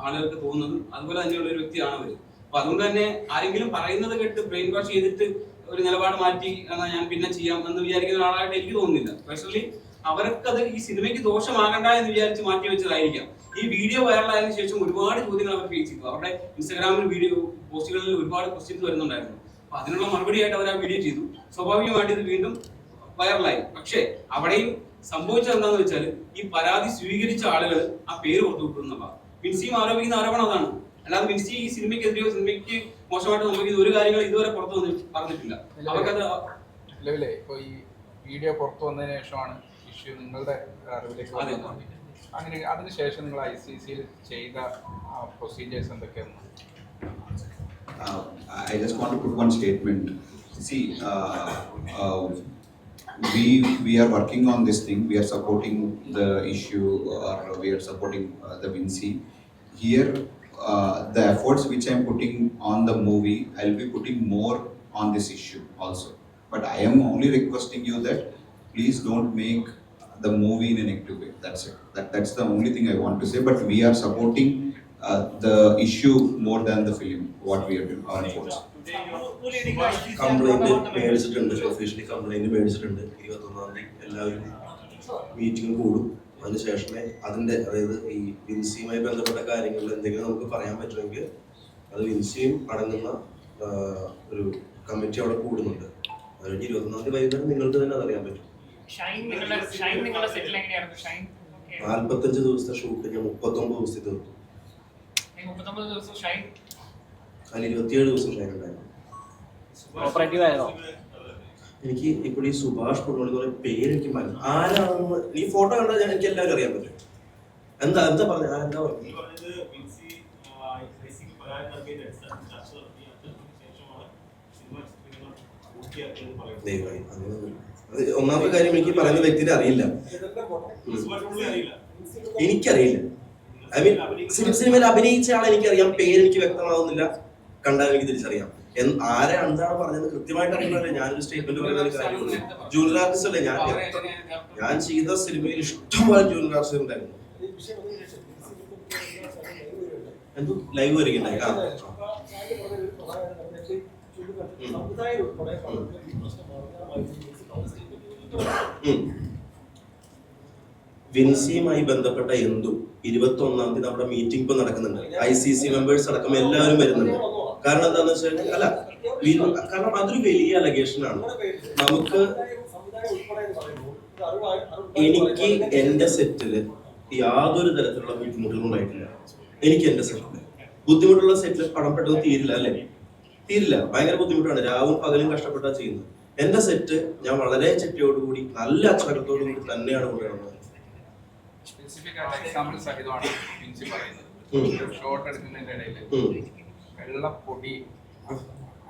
ആളുകൾക്ക് തോന്നുന്നത്. അതുപോലെ തന്നെയുള്ള ഒരു വ്യക്തിയാണ് അവർ. അപ്പൊ അതുകൊണ്ട് തന്നെ ആരെങ്കിലും പറയുന്നത് കേട്ട് ബ്രെയിൻ വാഷ് ചെയ്തിട്ട് ഒരു നിലപാട് മാറ്റി ഞാൻ പിന്നെ ചെയ്യാം എന്ന് വിചാരിക്കുന്ന ഒരാളായിട്ട് എനിക്ക് തോന്നുന്നില്ല. സ്പെഷ്യലി അവർക്കത് ഈ സിനിമയ്ക്ക് ദോഷമാകണ്ട എന്ന് വിചാരിച്ച് മാറ്റി വെച്ചതായിരിക്കാം. ഈ വീഡിയോ വൈറലായതിനു ശേഷം ഒരുപാട് ചോദ്യങ്ങൾ അവർ ഫേസ് ചെയ്തു. അവരുടെ ഇൻസ്റ്റാഗ്രാമിൽ വീഡിയോ പോസ്റ്റുകളിൽ ഒരുപാട് ക്വസ്റ്റ്യൻസ് വരുന്നുണ്ടായിരുന്നു. അപ്പൊ അതിനുള്ള മറുപടിയായിട്ട് അവർ ആ വീഡിയോ ചെയ്തു. സ്വാഭാവികമായിട്ട് ഇത് വീണ്ടും വൈറലായി. പക്ഷേ അവിടെയും സംഭവിച്ചത് എന്താണെന്ന് വെച്ചാൽ ഈ പരാതി സ്വീകരിച്ച ആളുകൾ ആ പേര് പുറത്തു വിട്ടുന്നതാണ്. വിൻസിയും ആരോപിക്കുന്ന ആരോപണം അതാണ്. അല്ലാതെ വിൻസി ഈ സിനിമയ്ക്കെതിരെയോ സിനിമയ്ക്ക് മോശമായിട്ട് നമുക്ക് ഒരു കാര്യങ്ങൾ ഇതുവരെ പുറത്തു പറഞ്ഞിട്ടില്ല. അവർക്കത് നിലവിലെ ഇപ്പൊ ഈ വീഡിയോ പുറത്തു വന്നതിന് ശേഷമാണ് ഇഷ്യൂ നിങ്ങളുടെ അറിവിലേക്ക് വന്നത്. അങ്ങനെ അതിനുശേഷം നിങ്ങൾ ICC ചെയ്ത പ്രൊസീജിയേഴ്സ് എന്തൊക്കെയാണ്? I just want to put one statement. See, we are working on this thing. We are supporting the issue, or we are supporting the Vinci. Here, the efforts which I am putting on the movie, I will be putting more on this issue also. But I am only requesting you that please don't make the movie in a negative way. That's it. That's the only thing I want to say. But we are supporting the issue more than the film. What we are doing, our efforts. Complaint മേടിച്ചിട്ടുണ്ട്, ഒഫീഷ്യലി കംപ്ലൈന്റ് മേടിച്ചിട്ടുണ്ട്. 21-ാം തീയതി എല്ലാവരും മീറ്റിംഗ് കൂടും. അതിനുശേഷമേ അതിന്റെ, അതായത് ഈ വിൻസിയുമായി ബന്ധപ്പെട്ട കാര്യങ്ങളിൽ എന്തെങ്കിലും നമുക്ക് പറയാൻ പറ്റുമെങ്കിൽ അത് വിൻസിയും അടങ്ങുന്ന ഒരു കമ്മിറ്റി അവിടെ കൂടുന്നുണ്ട്. അതുകഴിഞ്ഞ് 21-ാം തീയതി വൈകുന്നേരം നിങ്ങൾക്ക് തന്നെ അതറിയാൻ പറ്റും. 45 ദിവസത്തെ ഷൂട്ട് ഞാൻ 39 ദിവസത്തിൽ തീർത്തു. അതിൽ 27 ദിവസം ഷൈൻ ഉണ്ടായിരുന്നു. എനിക്ക് ഇപ്പോൾ ഈ സുഭാഷ് പുണ്ണോളി കുറെ പേര് എനിക്ക് ആരാണെന്ന് ഈ ഫോട്ടോ കണ്ടാൽ എനിക്ക് എല്ലാവരും അറിയാൻ പറ്റും. എന്താ പറഞ്ഞ ആരെന്താ പറഞ്ഞു? ഒന്നാമത്തെ കാര്യം, എനിക്ക് പറയുന്ന വ്യക്തിനെ അറിയില്ല, എനിക്കറിയില്ല. ഐ മീൻ സിനിമയിൽ അഭിനയിച്ച ആളെ എനിക്കറിയാം, പേര് എനിക്ക് വ്യക്തമാവുന്നില്ല, കണ്ടാൽ എനിക്ക് തിരിച്ചറിയാം. ആരെ എന്താണ് പറഞ്ഞത് കൃത്യമായിട്ട് അറിയുന്നതല്ലേ. ഞാനൊരു സ്റ്റേറ്റ്മെന്റ് പറയുന്ന ഒരു കാര്യമുള്ളൂ. ജൂനിയർ ആർട്ടിസ്റ്റ് അല്ലേ ഞാൻ ചെയ്ത സിനിമയിൽ ഇഷ്ടംപോലെ ജൂനിയർ ആർട്ടിസ്റ്റ് ഉണ്ടായിരുന്നു. എന്തോ ലൈവ് വരികയുണ്ടായി. വിൻസിയുമായി ബന്ധപ്പെട്ട എന്തും 21-ാം തീയതി നമ്മുടെ മീറ്റിംഗ് ഇപ്പൊ നടക്കുന്നുണ്ട്. ICC മെമ്പേഴ്സ് അടക്കം എല്ലാവരും വരുന്നുണ്ട്. കാരണം എന്താണെന്ന് വെച്ച് കഴിഞ്ഞാൽ കാരണം അതൊരു വലിയ അലഗേഷൻ ആണ്. എനിക്ക് എന്റെ സെറ്റില് യാതൊരു തരത്തിലുള്ള ബുദ്ധിമുട്ടുകളും ഉണ്ടായിട്ടില്ല. എനിക്ക് എന്റെ സെറ്റില് ബുദ്ധിമുട്ടുള്ള സെറ്റില് പണം പെട്ടെന്ന് തീരില്ല, അല്ലേ? തീരില്ല, ഭയങ്കര ബുദ്ധിമുട്ടാണ്. രാവും പകലും കഷ്ടപ്പെട്ടാ ചെയ്യുന്നത്. എന്റെ സെറ്റ് ഞാൻ വളരെ ചിട്ടയോടുകൂടി നല്ല അച്ചടക്കത്തോടു കൂടി തന്നെയാണ് കൊണ്ടുവരുന്നത്. സ്പെസിഫിക് ആയിട്ട് എക്സാമ്പിൾ സഹിതമാണ് വിൻസി പറയുന്നത്. ഷോട്ട് എടുക്കുന്നതിന്റെ ഇടയിൽ വെള്ളപ്പൊടി,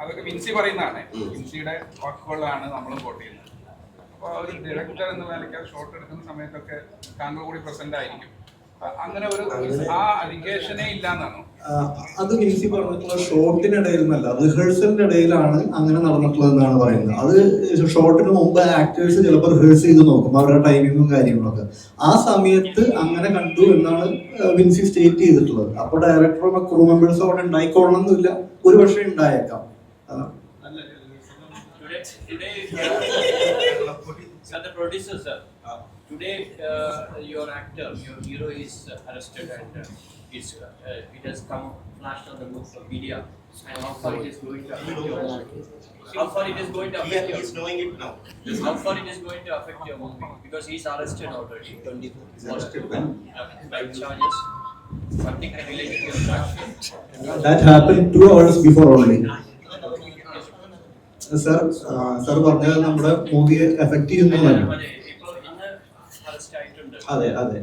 അതൊക്കെ വിൻസി പറയുന്നതാണ്. വിൻസിയുടെ വാക്കുകളാണ് നമ്മളും കോട്ട് ചെയ്യുന്നത്. അപ്പോൾ ഒരു ഡയറക്ടർ എന്ന നിലയ്ക്ക് ഷോട്ട് എടുക്കുന്ന സമയത്തൊക്കെ താങ്കൾ കൂടി പ്രസന്റ് ആയിരിക്കും. അങ്ങനെ ഒരു ആ അലിഗേഷനേ ഇല്ലാന്നാണോ? അത് വിൻസി പറഞ്ഞിട്ടുള്ള ഷോട്ടിനിടയിൽ എന്നല്ല, റിഹേഴ്സലിന്റെ ഇടയിലാണ് അങ്ങനെ നടന്നിട്ടുള്ളതെന്നാണ് പറയുന്നത്. അത് ഷോട്ടിന് മുമ്പ് ആക്ടേഴ്സ് ചിലപ്പോൾ റിഹേഴ്സ് ചെയ്ത് നോക്കും അവരുടെ ടൈമിങ്ങും കാര്യങ്ങളൊക്കെ. ആ സമയത്ത് അങ്ങനെ കണ്ടു എന്നാണ് വിൻസി സ്റ്റേറ്റ് ചെയ്തിട്ടുള്ളത്. അപ്പൊ ഡയറക്ടറും ക്രൂ മെമ്പേഴ്സും അവിടെ ഉണ്ടായിക്കോളണമെന്നില്ല, ഒരു പക്ഷേ ഉണ്ടായേക്കാം. The producer, sir. Today, your actor, your hero is arrested and it has come flashed on the media. And how far it is going to affect your movie? How far it is going to affect your? He's knowing it now. How far it is going to affect your movie? Because he's arrested already. 24. He's arrested when? By charges. Something related to your drugs. That happened 2 hours before only. Sir പറഞ്ഞത് നമ്മുടെ മൂവിയെ എഫക്ട് ചെയ്യുന്നതാണ്. അതെ അതെ,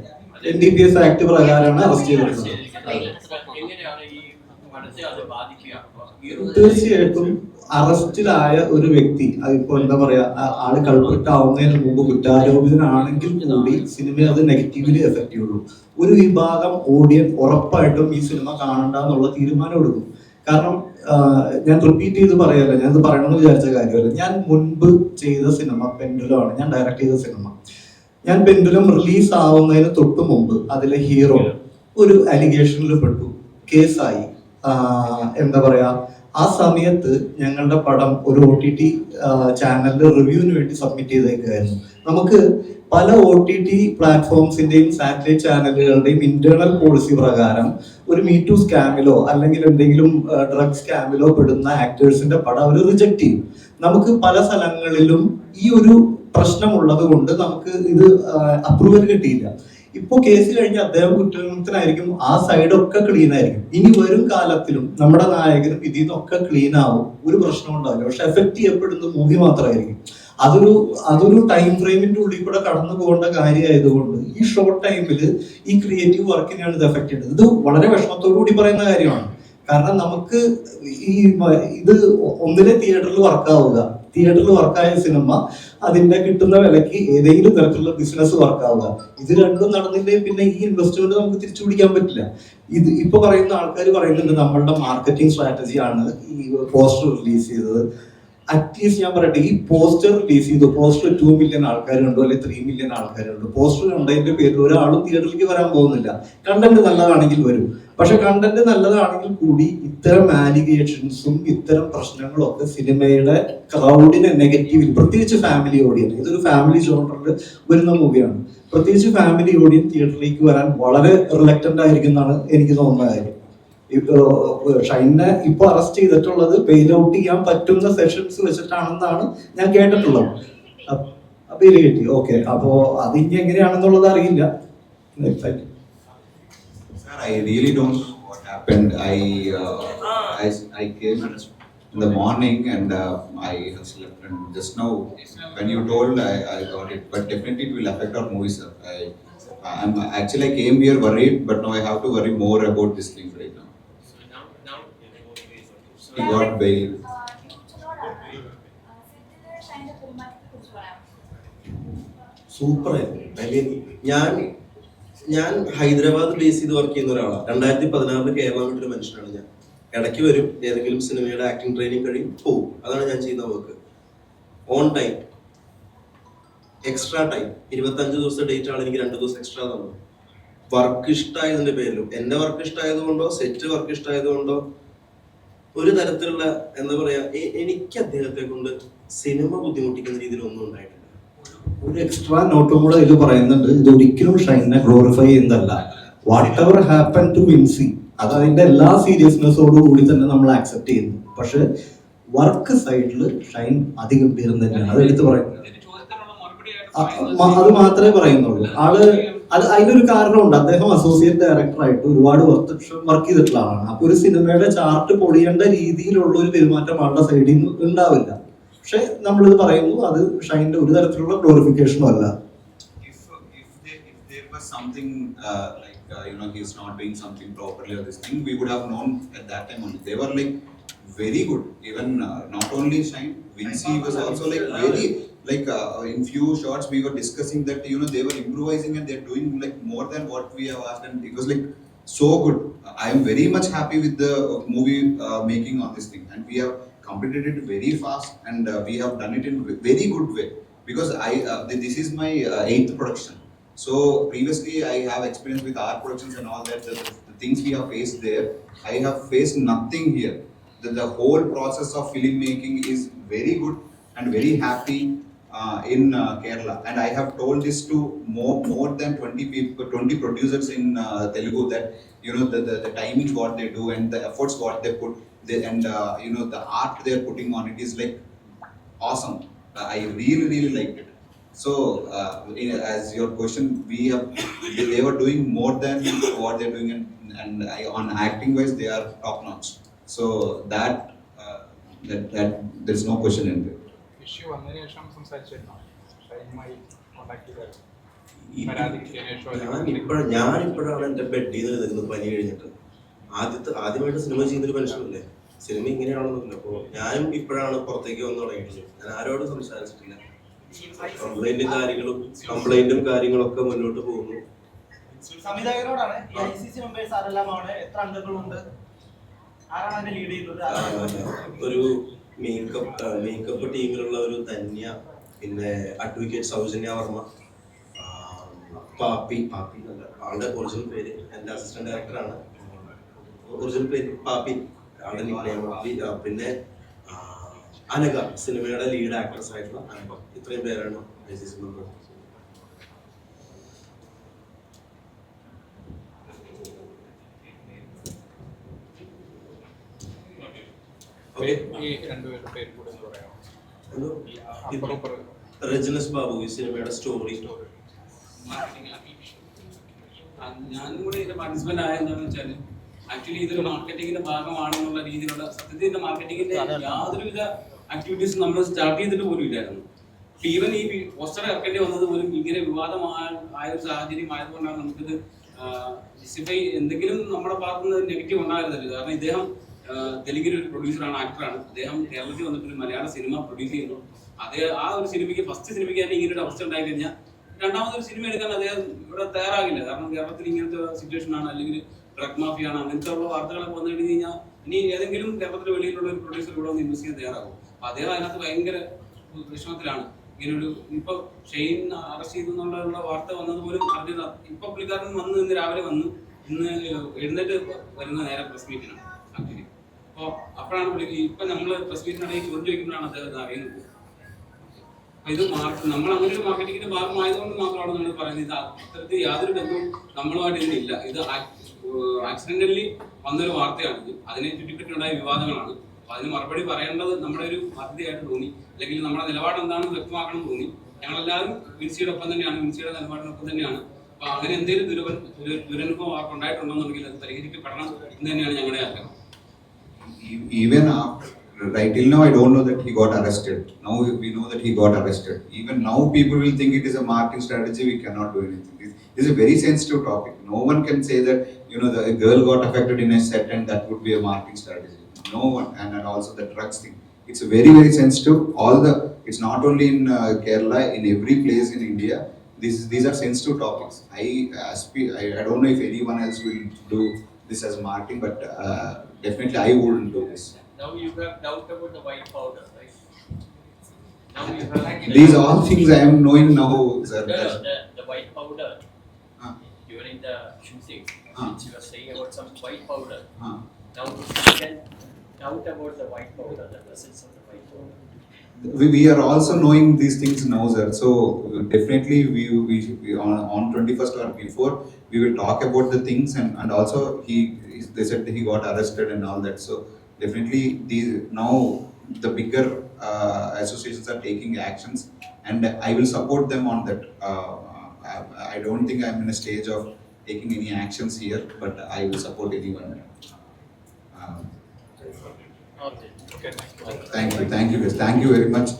NDPS ആക്ട് പ്രകാരമാണ് അറസ്റ്റ് ചെയ്തിട്ടുള്ളത്. തീർച്ചയായിട്ടും അറസ്റ്റിലായ ഒരു വ്യക്തി, അതിപ്പോ എന്താ പറയാ, ആള് കൾപ്രിറ്റ് ആവുന്നതിന് മുമ്പ് കുറ്റാരോപിതനാണെങ്കിൽ കൂടി സിനിമയെ അത് നെഗറ്റീവ്ലി എഫക്ട് ചെയ്യുള്ളൂ. ഒരു വിഭാഗം ഓഡിയൻസ് ഉറപ്പായിട്ടും ഈ സിനിമ കാണണ്ട എന്നുള്ള തീരുമാനം എടുക്കും. കാരണം ഞാൻ റിപ്പീറ്റ് ചെയ്ത് പറയല്ല, ഞാനത് പറയണമെന്ന് വിചാരിച്ച കാര്യമല്ല. ഞാൻ മുൻപ് ചെയ്ത സിനിമ പെൻഡുലമാണ്, ഞാൻ ഡയറക്ട് ചെയ്ത സിനിമ. ഞാൻ പെൻഡുലം റിലീസ് ആവുന്നതിന് തൊട്ട് മുമ്പ് അതിലെ ഹീറോ ഒരു അലിഗേഷനിൽ പെട്ടു, കേസായി. എന്താ പറയാ, ആ സമയത്ത് ഞങ്ങളുടെ പടം ഒരു OTT ചാനലിൽ റിവ്യൂവിന് വേണ്ടി സബ്മിറ്റ് ചെയ്തേക്കായിരുന്നു. നമുക്ക് പല OTT പ്ലാറ്റ്ഫോംസിന്റെയും സാറ്റലൈറ്റ് ചാനലുകളുടെയും ഇന്റേണൽ പോളിസി പ്രകാരം ഒരു മീറ്റു സ്കാമിലോ അല്ലെങ്കിൽ എന്തെങ്കിലും ഡ്രഗ് സ്കാമിലോ പെടുന്ന ആക്ടേഴ്സിന്റെ പടം അവർ റിജക്ട് ചെയ്യും. നമുക്ക് പല സ്ഥലങ്ങളിലും ഈ ഒരു പ്രശ്നമുള്ളത് കൊണ്ട് നമുക്ക് ഇത് അപ്രൂവൽ കിട്ടിയില്ല. ഇപ്പൊ കേസ് കഴിഞ്ഞ് അദ്ദേഹം കുറ്റകൃത്യനായിരിക്കും, ആ സൈഡൊക്കെ ക്ലീൻ ആയിരിക്കും. ഇനി വരും കാലത്തിലും നമ്മുടെ നായകനും ഇതിൽ നിന്നൊക്കെ ക്ലീൻ ആവും, ഒരു പ്രശ്നം ഉണ്ടാവില്ല. പക്ഷെ എഫക്ട് ചെയ്യപ്പെടുന്ന മൂവി മാത്രമായിരിക്കും. അതൊരു ടൈം ഫ്രെയിമിന്റെ ഉള്ളിൽ കൂടെ കടന്നു പോകേണ്ട കാര്യമായതുകൊണ്ട് ഈ ഷോർട്ട് ടൈമിൽ ഈ ക്രിയേറ്റീവ് വർക്കിനെയാണ് ഇത് എഫക്ട് ചെയ്യുന്നത്. ഇത് വളരെ വിഷമത്തോടു കൂടി പറയുന്ന കാര്യമാണ്. കാരണം നമുക്ക് ഇത് ഒന്നിലെ തിയേറ്ററിൽ വർക്കാവുക, തിയേറ്ററിൽ വർക്കായ സിനിമ അതിന്റെ കിട്ടുന്ന വിലക്ക് ഏതെങ്കിലും തരത്തിലുള്ള ബിസിനസ് വർക്കാവുക, ഇത് രണ്ടും നടന്നില്ലെങ്കിൽ പിന്നെ ഈ ഇൻവെസ്റ്റ്മെന്റ് നമുക്ക് തിരിച്ചു പിടിക്കാൻ പറ്റില്ല. ഇത് ഇപ്പൊ പറയുന്ന ആൾക്കാർ പറയുന്നുണ്ട് നമ്മളുടെ മാർക്കറ്റിംഗ് സ്ട്രാറ്റജിയാണ് ഈ പോസ്റ്റർ റിലീസ് ചെയ്തത്. അറ്റ്ലീസ്റ്റ് ഞാൻ പറയട്ടെ, ഈ പോസ്റ്റർ റിലീസ് ചെയ്തു, പോസ്റ്റർ 2 മില്യൺ ആൾക്കാരുണ്ടോ അല്ലെങ്കിൽ 3 മില്യൺ ആൾക്കാരുണ്ടോ, പോസ്റ്റർ കണ്ടതിന്റെ പേരിൽ ഒരാളും തിയേറ്ററിലേക്ക് വരാൻ പോകുന്നില്ല. കണ്ടന്റ് നല്ലതാണെങ്കിൽ വരും. പക്ഷെ കണ്ടന്റ് നല്ലതാണെങ്കിൽ കൂടി ഇത്തരം ആലിഗേഷൻസും ഇത്തരം പ്രശ്നങ്ങളും ഒക്കെ സിനിമയുടെ ക്രൗഡിനെ നെഗറ്റീവിൽ, പ്രത്യേകിച്ച് ഫാമിലി ഓഡിയൻസ്, ഇതൊരു ഫാമിലി ജോണറിൽ വരുന്ന മൂവിയാണ്, പ്രത്യേകിച്ച് ഫാമിലി ഓഡിയൻസ് തിയേറ്ററിലേക്ക് വരാൻ വളരെ റിലക്റ്റന്റ് ആയിരിക്കും എന്നാണ് എനിക്ക് തോന്നുന്ന കാര്യം. ഷൈനെ ഇപ്പൊ അറസ്റ്റ് ചെയ്തിട്ടുള്ളത് ബെയിൽ ഔട്ട് ചെയ്യാൻ പറ്റുന്ന സെഷൻസ് വെച്ചിട്ടാണെന്നാണ് ഞാൻ കേട്ടിട്ടുള്ളത്. ബെയിൽ കിട്ടി, ഓക്കെ. അപ്പോ അത് ഇനി എങ്ങനെയാണെന്നുള്ളത് അറിയില്ല. I really don't know what happened. I came in the morning and I have slept, and just now when you told I got it. But definitely it will affect our movie, sir. I came here worried, but now I have to worry more about this thing right now. He got bail. Super ആയിരുന്നു. ഐ മീൻ ഞാൻ ഹൈദരാബാദ് ബേസ് ചെയ്ത് വർക്ക് ചെയ്യുന്ന ഒരാളാണ്. 2016 കേരളം വിട്ടൊരു മനുഷ്യനാണ് ഞാൻ. ഇടയ്ക്ക് വരും, ഏതെങ്കിലും സിനിമയുടെ ആക്ടിങ് ട്രെയിനിങ് കഴിയും, പോവും. അതാണ് ഞാൻ ചെയ്യുന്ന work. On time, extra time. 25 ദിവസത്തെ ഡേറ്റ് ആണ് എനിക്ക് 2 ദിവസം എക്സ്ട്രാ തന്നത്. വർക്ക് ഇഷ്ടമായതിന്റെ പേരിലും, എന്റെ വർക്ക് ഇഷ്ടമായതുകൊണ്ടോ സെറ്റ് വർക്ക് ഇഷ്ടമായതുകൊണ്ടോ ഒരു തരത്തിലുള്ള എന്താ പറയാ എനിക്ക് അദ്ദേഹത്തെ കൊണ്ട് സിനിമ ബുദ്ധിമുട്ടിക്കുന്ന രീതിയിൽ ഒന്നും ഉണ്ടായിട്ടില്ല. ഒരു എക്സ്ട്രാ നോട്ടും കൂടെ ഇത് പറയുന്നുണ്ട്, ഇത് ഒരിക്കലും ഷൈനെ ഗ്ലോറിഫൈ ചെയ്യുന്നതല്ല. Whatever happen to Vincy അത് അതിന്റെ എല്ലാ സീരിയസ്നെസ്സോടു കൂടി തന്നെ നമ്മൾ ആക്സെപ്റ്റ് ചെയ്യുന്നു. പക്ഷെ വർക്ക് സൈഡിൽ ഷൈൻ അതിഗംഭീരം തന്നെയാണ്, അത് എടുത്ത് പറയുന്നത്. അത് മാത്രമേ പറയുന്നുള്ളൂ. അത് അതിനൊരു കാരണമുണ്ട്. അദ്ദേഹം അസോസിയേറ്റ് ഡയറക്ടറായിട്ട് ഒരുപാട് വർഷം വർക്ക് ചെയ്തിട്ടുള്ള ആളാണ്. അപ്പൊ ഒരു സിനിമയുടെ ചാർട്ട് പൊടിയേണ്ട രീതിയിലുള്ള ഒരു പെരുമാറ്റം ആളുടെ സൈഡിൽ നിന്ന് ഉണ്ടാവില്ല. പക്ഷെ നമ്മളിത് പറയുന്നു, അത് ഷൈൻ്റെ ഒരു തരത്തിലുള്ള ഗ്ലോറിഫിക്കേഷനും അല്ല. Something he's not doing something properly or this thing, we would have known at that time only. They were like very good. Even not only Shine, Vinci was also like very in few shots we were discussing that they were improvising and they're doing like more than what we have asked, and it was like so good. I am very much happy with the movie making on this thing, and we have completed it very fast, and we have done it in very good way, because this is my 8th production. So previously I have experience with our productions and all that. The things we have faced there, I have faced nothing here. The whole process of filmmaking is very good and very happy in Kerala, and I have told this to more than 20 producers in Telugu, that the timings what they do and the efforts what they put, and the art they are putting on it is like awesome. I really liked it. So as your question, they were doing more than what they're doing, and on acting wise they are top notch. So that there's no question in it. Issue വന്നതിന് ശേഷം സംസാരിച്ചിരുന്നോ ഷൈനുമായി കോൺടാക്ട് ചെയ്തായിരുന്നു? ഞാനിപ്പോഴാണ് എന്റെ ബെഡിൽ നിന്ന് നിൽക്കുന്നത് പനി കഴിഞ്ഞിട്ട്. ആദ്യമായിട്ട് സിനിമ ചെയ്യുന്നൊരു മനുഷ്യനല്ലേ, സിനിമ ഇങ്ങനെയാണെന്നില്ല. അപ്പോൾ ഞാനും ഇപ്പോഴാണ് പുറത്തേക്ക് വന്ന് തുടങ്ങിയിട്ടുള്ളത്. ഞാൻ ആരോടും സംസാരിച്ചിട്ടില്ല. കംപ്ലൈന്റും കാര്യങ്ങളൊക്കെ മുന്നോട്ട് പോകുന്നു. സംവിധായകരോടാണ് ഈ ICC മെമ്പേഴ്സ് ആരെല്ലാമാണ്, എത്ര അംഗങ്ങളുണ്ട്, ആരാണ് അതിനെ ലീഡ് ചെയ്യുന്നത്? ഒരു മേക്കപ്പ് ടീമിലുള്ള ഒരു ധന്യ, പിന്നെ അഡ്വക്കേറ്റ് സൗജന്യ വർമ്മ, പാപ്പി എന്നല്ല ആളുടെ ഒറിജിനൽ പേര്, എൻ്റെ അസിസ്റ്റന്റ് ഡയറക്ടറാണ്. ഒറിജിനൽ പേര് പാപ്പി, ആളുടെ നിക്നെയിം പാപ്പി. പിന്നെ അനഘ, സിനിമയുടെ ലീഡ് ആക്ട്രസ് ആയിട്ടുള്ള അനഘ. ഇത്രയും പേരാണ് ICC മെമ്പർ. രജനസ് ബാബു, ഈ സിനിമയുടെ സ്റ്റോറി. ഞാനും കൂടി ഇതിന്റെ പാർട്ടിസിപ്പന്റ് ആയെന്താണെന്ന് വെച്ചാൽ, ആക്ച്വലി ഇതൊരു മാർക്കറ്റിംഗിന്റെ ഭാഗമാണെന്നുള്ള രീതിയിലുള്ള, സത്യത്തിൽ മാർക്കറ്റിംഗിന്റെ യാതൊരുവിധ ആക്ടിവിറ്റീസും നമ്മൾ സ്റ്റാർട്ട് ചെയ്തിട്ട് പോലും ഇല്ലായിരുന്നു. ഈവൻ ഈ പോസ്റ്റർ ഇറക്കേണ്ടി വന്നത് പോലും ഇങ്ങനെ വിവാദമായ ഒരു സാഹചര്യം ആയതുകൊണ്ടാണ് നമുക്കിത് ജസ്റ്റിഫൈ എന്തെങ്കിലും നമ്മുടെ ഭാഗത്തുനിന്ന് നെഗറ്റീവ് ഉണ്ടായിരുന്നില്ല. കാരണം ഇദ്ദേഹം തെലുങ്കിലെ ഒരു പ്രൊഡ്യൂസറാണ്, ആക്ടറാണ്. അദ്ദേഹം കേരളത്തിൽ വന്നിട്ട് ഒരു മലയാള സിനിമ പ്രൊഡ്യൂസ് ചെയ്യുന്നു. ആ ഒരു സിനിമയ്ക്ക്, ഫസ്റ്റ് സിനിമയ്ക്ക് തന്നെ ഇങ്ങനെ ഒരു അവസ്ഥ ഉണ്ടായി കഴിഞ്ഞാൽ രണ്ടാമതൊരു സിനിമ എടുക്കാൻ അദ്ദേഹം ഇവിടെ തയ്യാറാകില്ല. കാരണം കേരളത്തിൽ ഇങ്ങനത്തെ സിറ്റുവേഷൻ ആണ്, അല്ലെങ്കിൽ ഡ്രഗ് മാഫിയാണ്, അങ്ങനത്തെ ഉള്ള വാർത്തകളൊക്കെ വന്നു കഴിഞ്ഞ് കഴിഞ്ഞാൽ ഇനി ഏതെങ്കിലും കേരളത്തിന് വെളിയിലുള്ള ഒരു പ്രൊഡ്യൂസർ ഇവിടെ വന്ന് ഇൻവെസ്റ്റ് ചെയ്യാൻ തയ്യാറാകും. അപ്പൊ അദ്ദേഹം അതിനകത്ത് ഭയങ്കര വിഷമത്തിലാണ്. ഇങ്ങനൊരു ഇപ്പൊ ഷെയ്ൻ അറസ്റ്റ് ചെയ്തു എന്നുള്ള വാർത്ത വന്നത് പോലും അറിഞ്ഞത് ഇപ്പൊ പുള്ളിക്കാരൻ വന്ന് ഇന്ന് രാവിലെ വന്ന് ഇന്ന് എഴുന്നേറ്റ് വരുന്ന നേരെ പ്രസ് മീറ്റിനാണ് ആക്ച്വലി. അപ്പോഴാണ് ഇപ്പൊ നമ്മള് പ്രസ് മീറ്റിനിടയിൽ ചോദ്യം ചോദിക്കുമ്പോഴാണ് അദ്ദേഹം അറിയുന്നത്. അപ്പൊ ഇത് നമ്മൾ അങ്ങനെ ഒരു മാർക്കറ്റിംഗിന്റെ ഭാഗമായതുകൊണ്ട് മാത്രമാണ് നമ്മൾ പറയുന്നത്. ഇത് അത്തരത്തിൽ യാതൊരു ബന്ധവും നമ്മളുമായിട്ട് ഇതിനില്ല. ഇത് ആക്സിഡന്റലി വന്നൊരു വാർത്തയാണിത്. അതിനെ ചുറ്റിപ്പറ്റിയുണ്ടായ വിവാദങ്ങളാണ്. അപ്പൊ അതിന് മറുപടി പറയേണ്ടത് നമ്മുടെ ഒരു ബാധ്യതയായിട്ട് തോന്നി, അല്ലെങ്കിൽ നമ്മുടെ നിലപാട് എന്താണെന്ന് വ്യക്തമാക്കണം തോന്നി. ഞങ്ങളെല്ലാവരും വിൻസിയുടെ ഒപ്പം തന്നെയാണ്, വിൻസിയുടെ നിലപാടിനൊപ്പം തന്നെയാണ്. അപ്പൊ അങ്ങനെ എന്തെങ്കിലും ദുരനുഭവം ആർക്ക് ഉണ്ടായിട്ടുണ്ടെന്നുണ്ടെങ്കിൽ അത് പരിഹരിക്കപ്പെടണം എന്ന് തന്നെയാണ് ഞങ്ങളുടെ ആഗ്രഹം. Even after, right till now, I don't know that he got arrested. Now we know that he got arrested. Even now, people will think it is a marketing strategy. We cannot do anything. This is a very sensitive topic. No one can say that the girl got affected in a set and that would be a marketing strategy. No one, and also the drugs thing. It's very sensitive. It's not only in Kerala, in every place in India. These are sensitive topics. I don't know if anyone else will do this as marketing, but definitely I wouldn't do this. Now you have doubt about the white powder, right? Now you have these all things I am knowing now, sir. The white powder during the shooting, which you were saying about some white powder. Now doubt about the white powder, the presence of the white powder. We are also knowing these things now, sir. So definitely we on 21st or before we will talk about the things, and also they said that he got arrested and all that. So definitely now the bigger associations are taking actions, and I will support them on that. I don't think I'm in a stage of taking any actions here, but I will support anyone. Okay. Okay, Thank you guys. Thank you very much.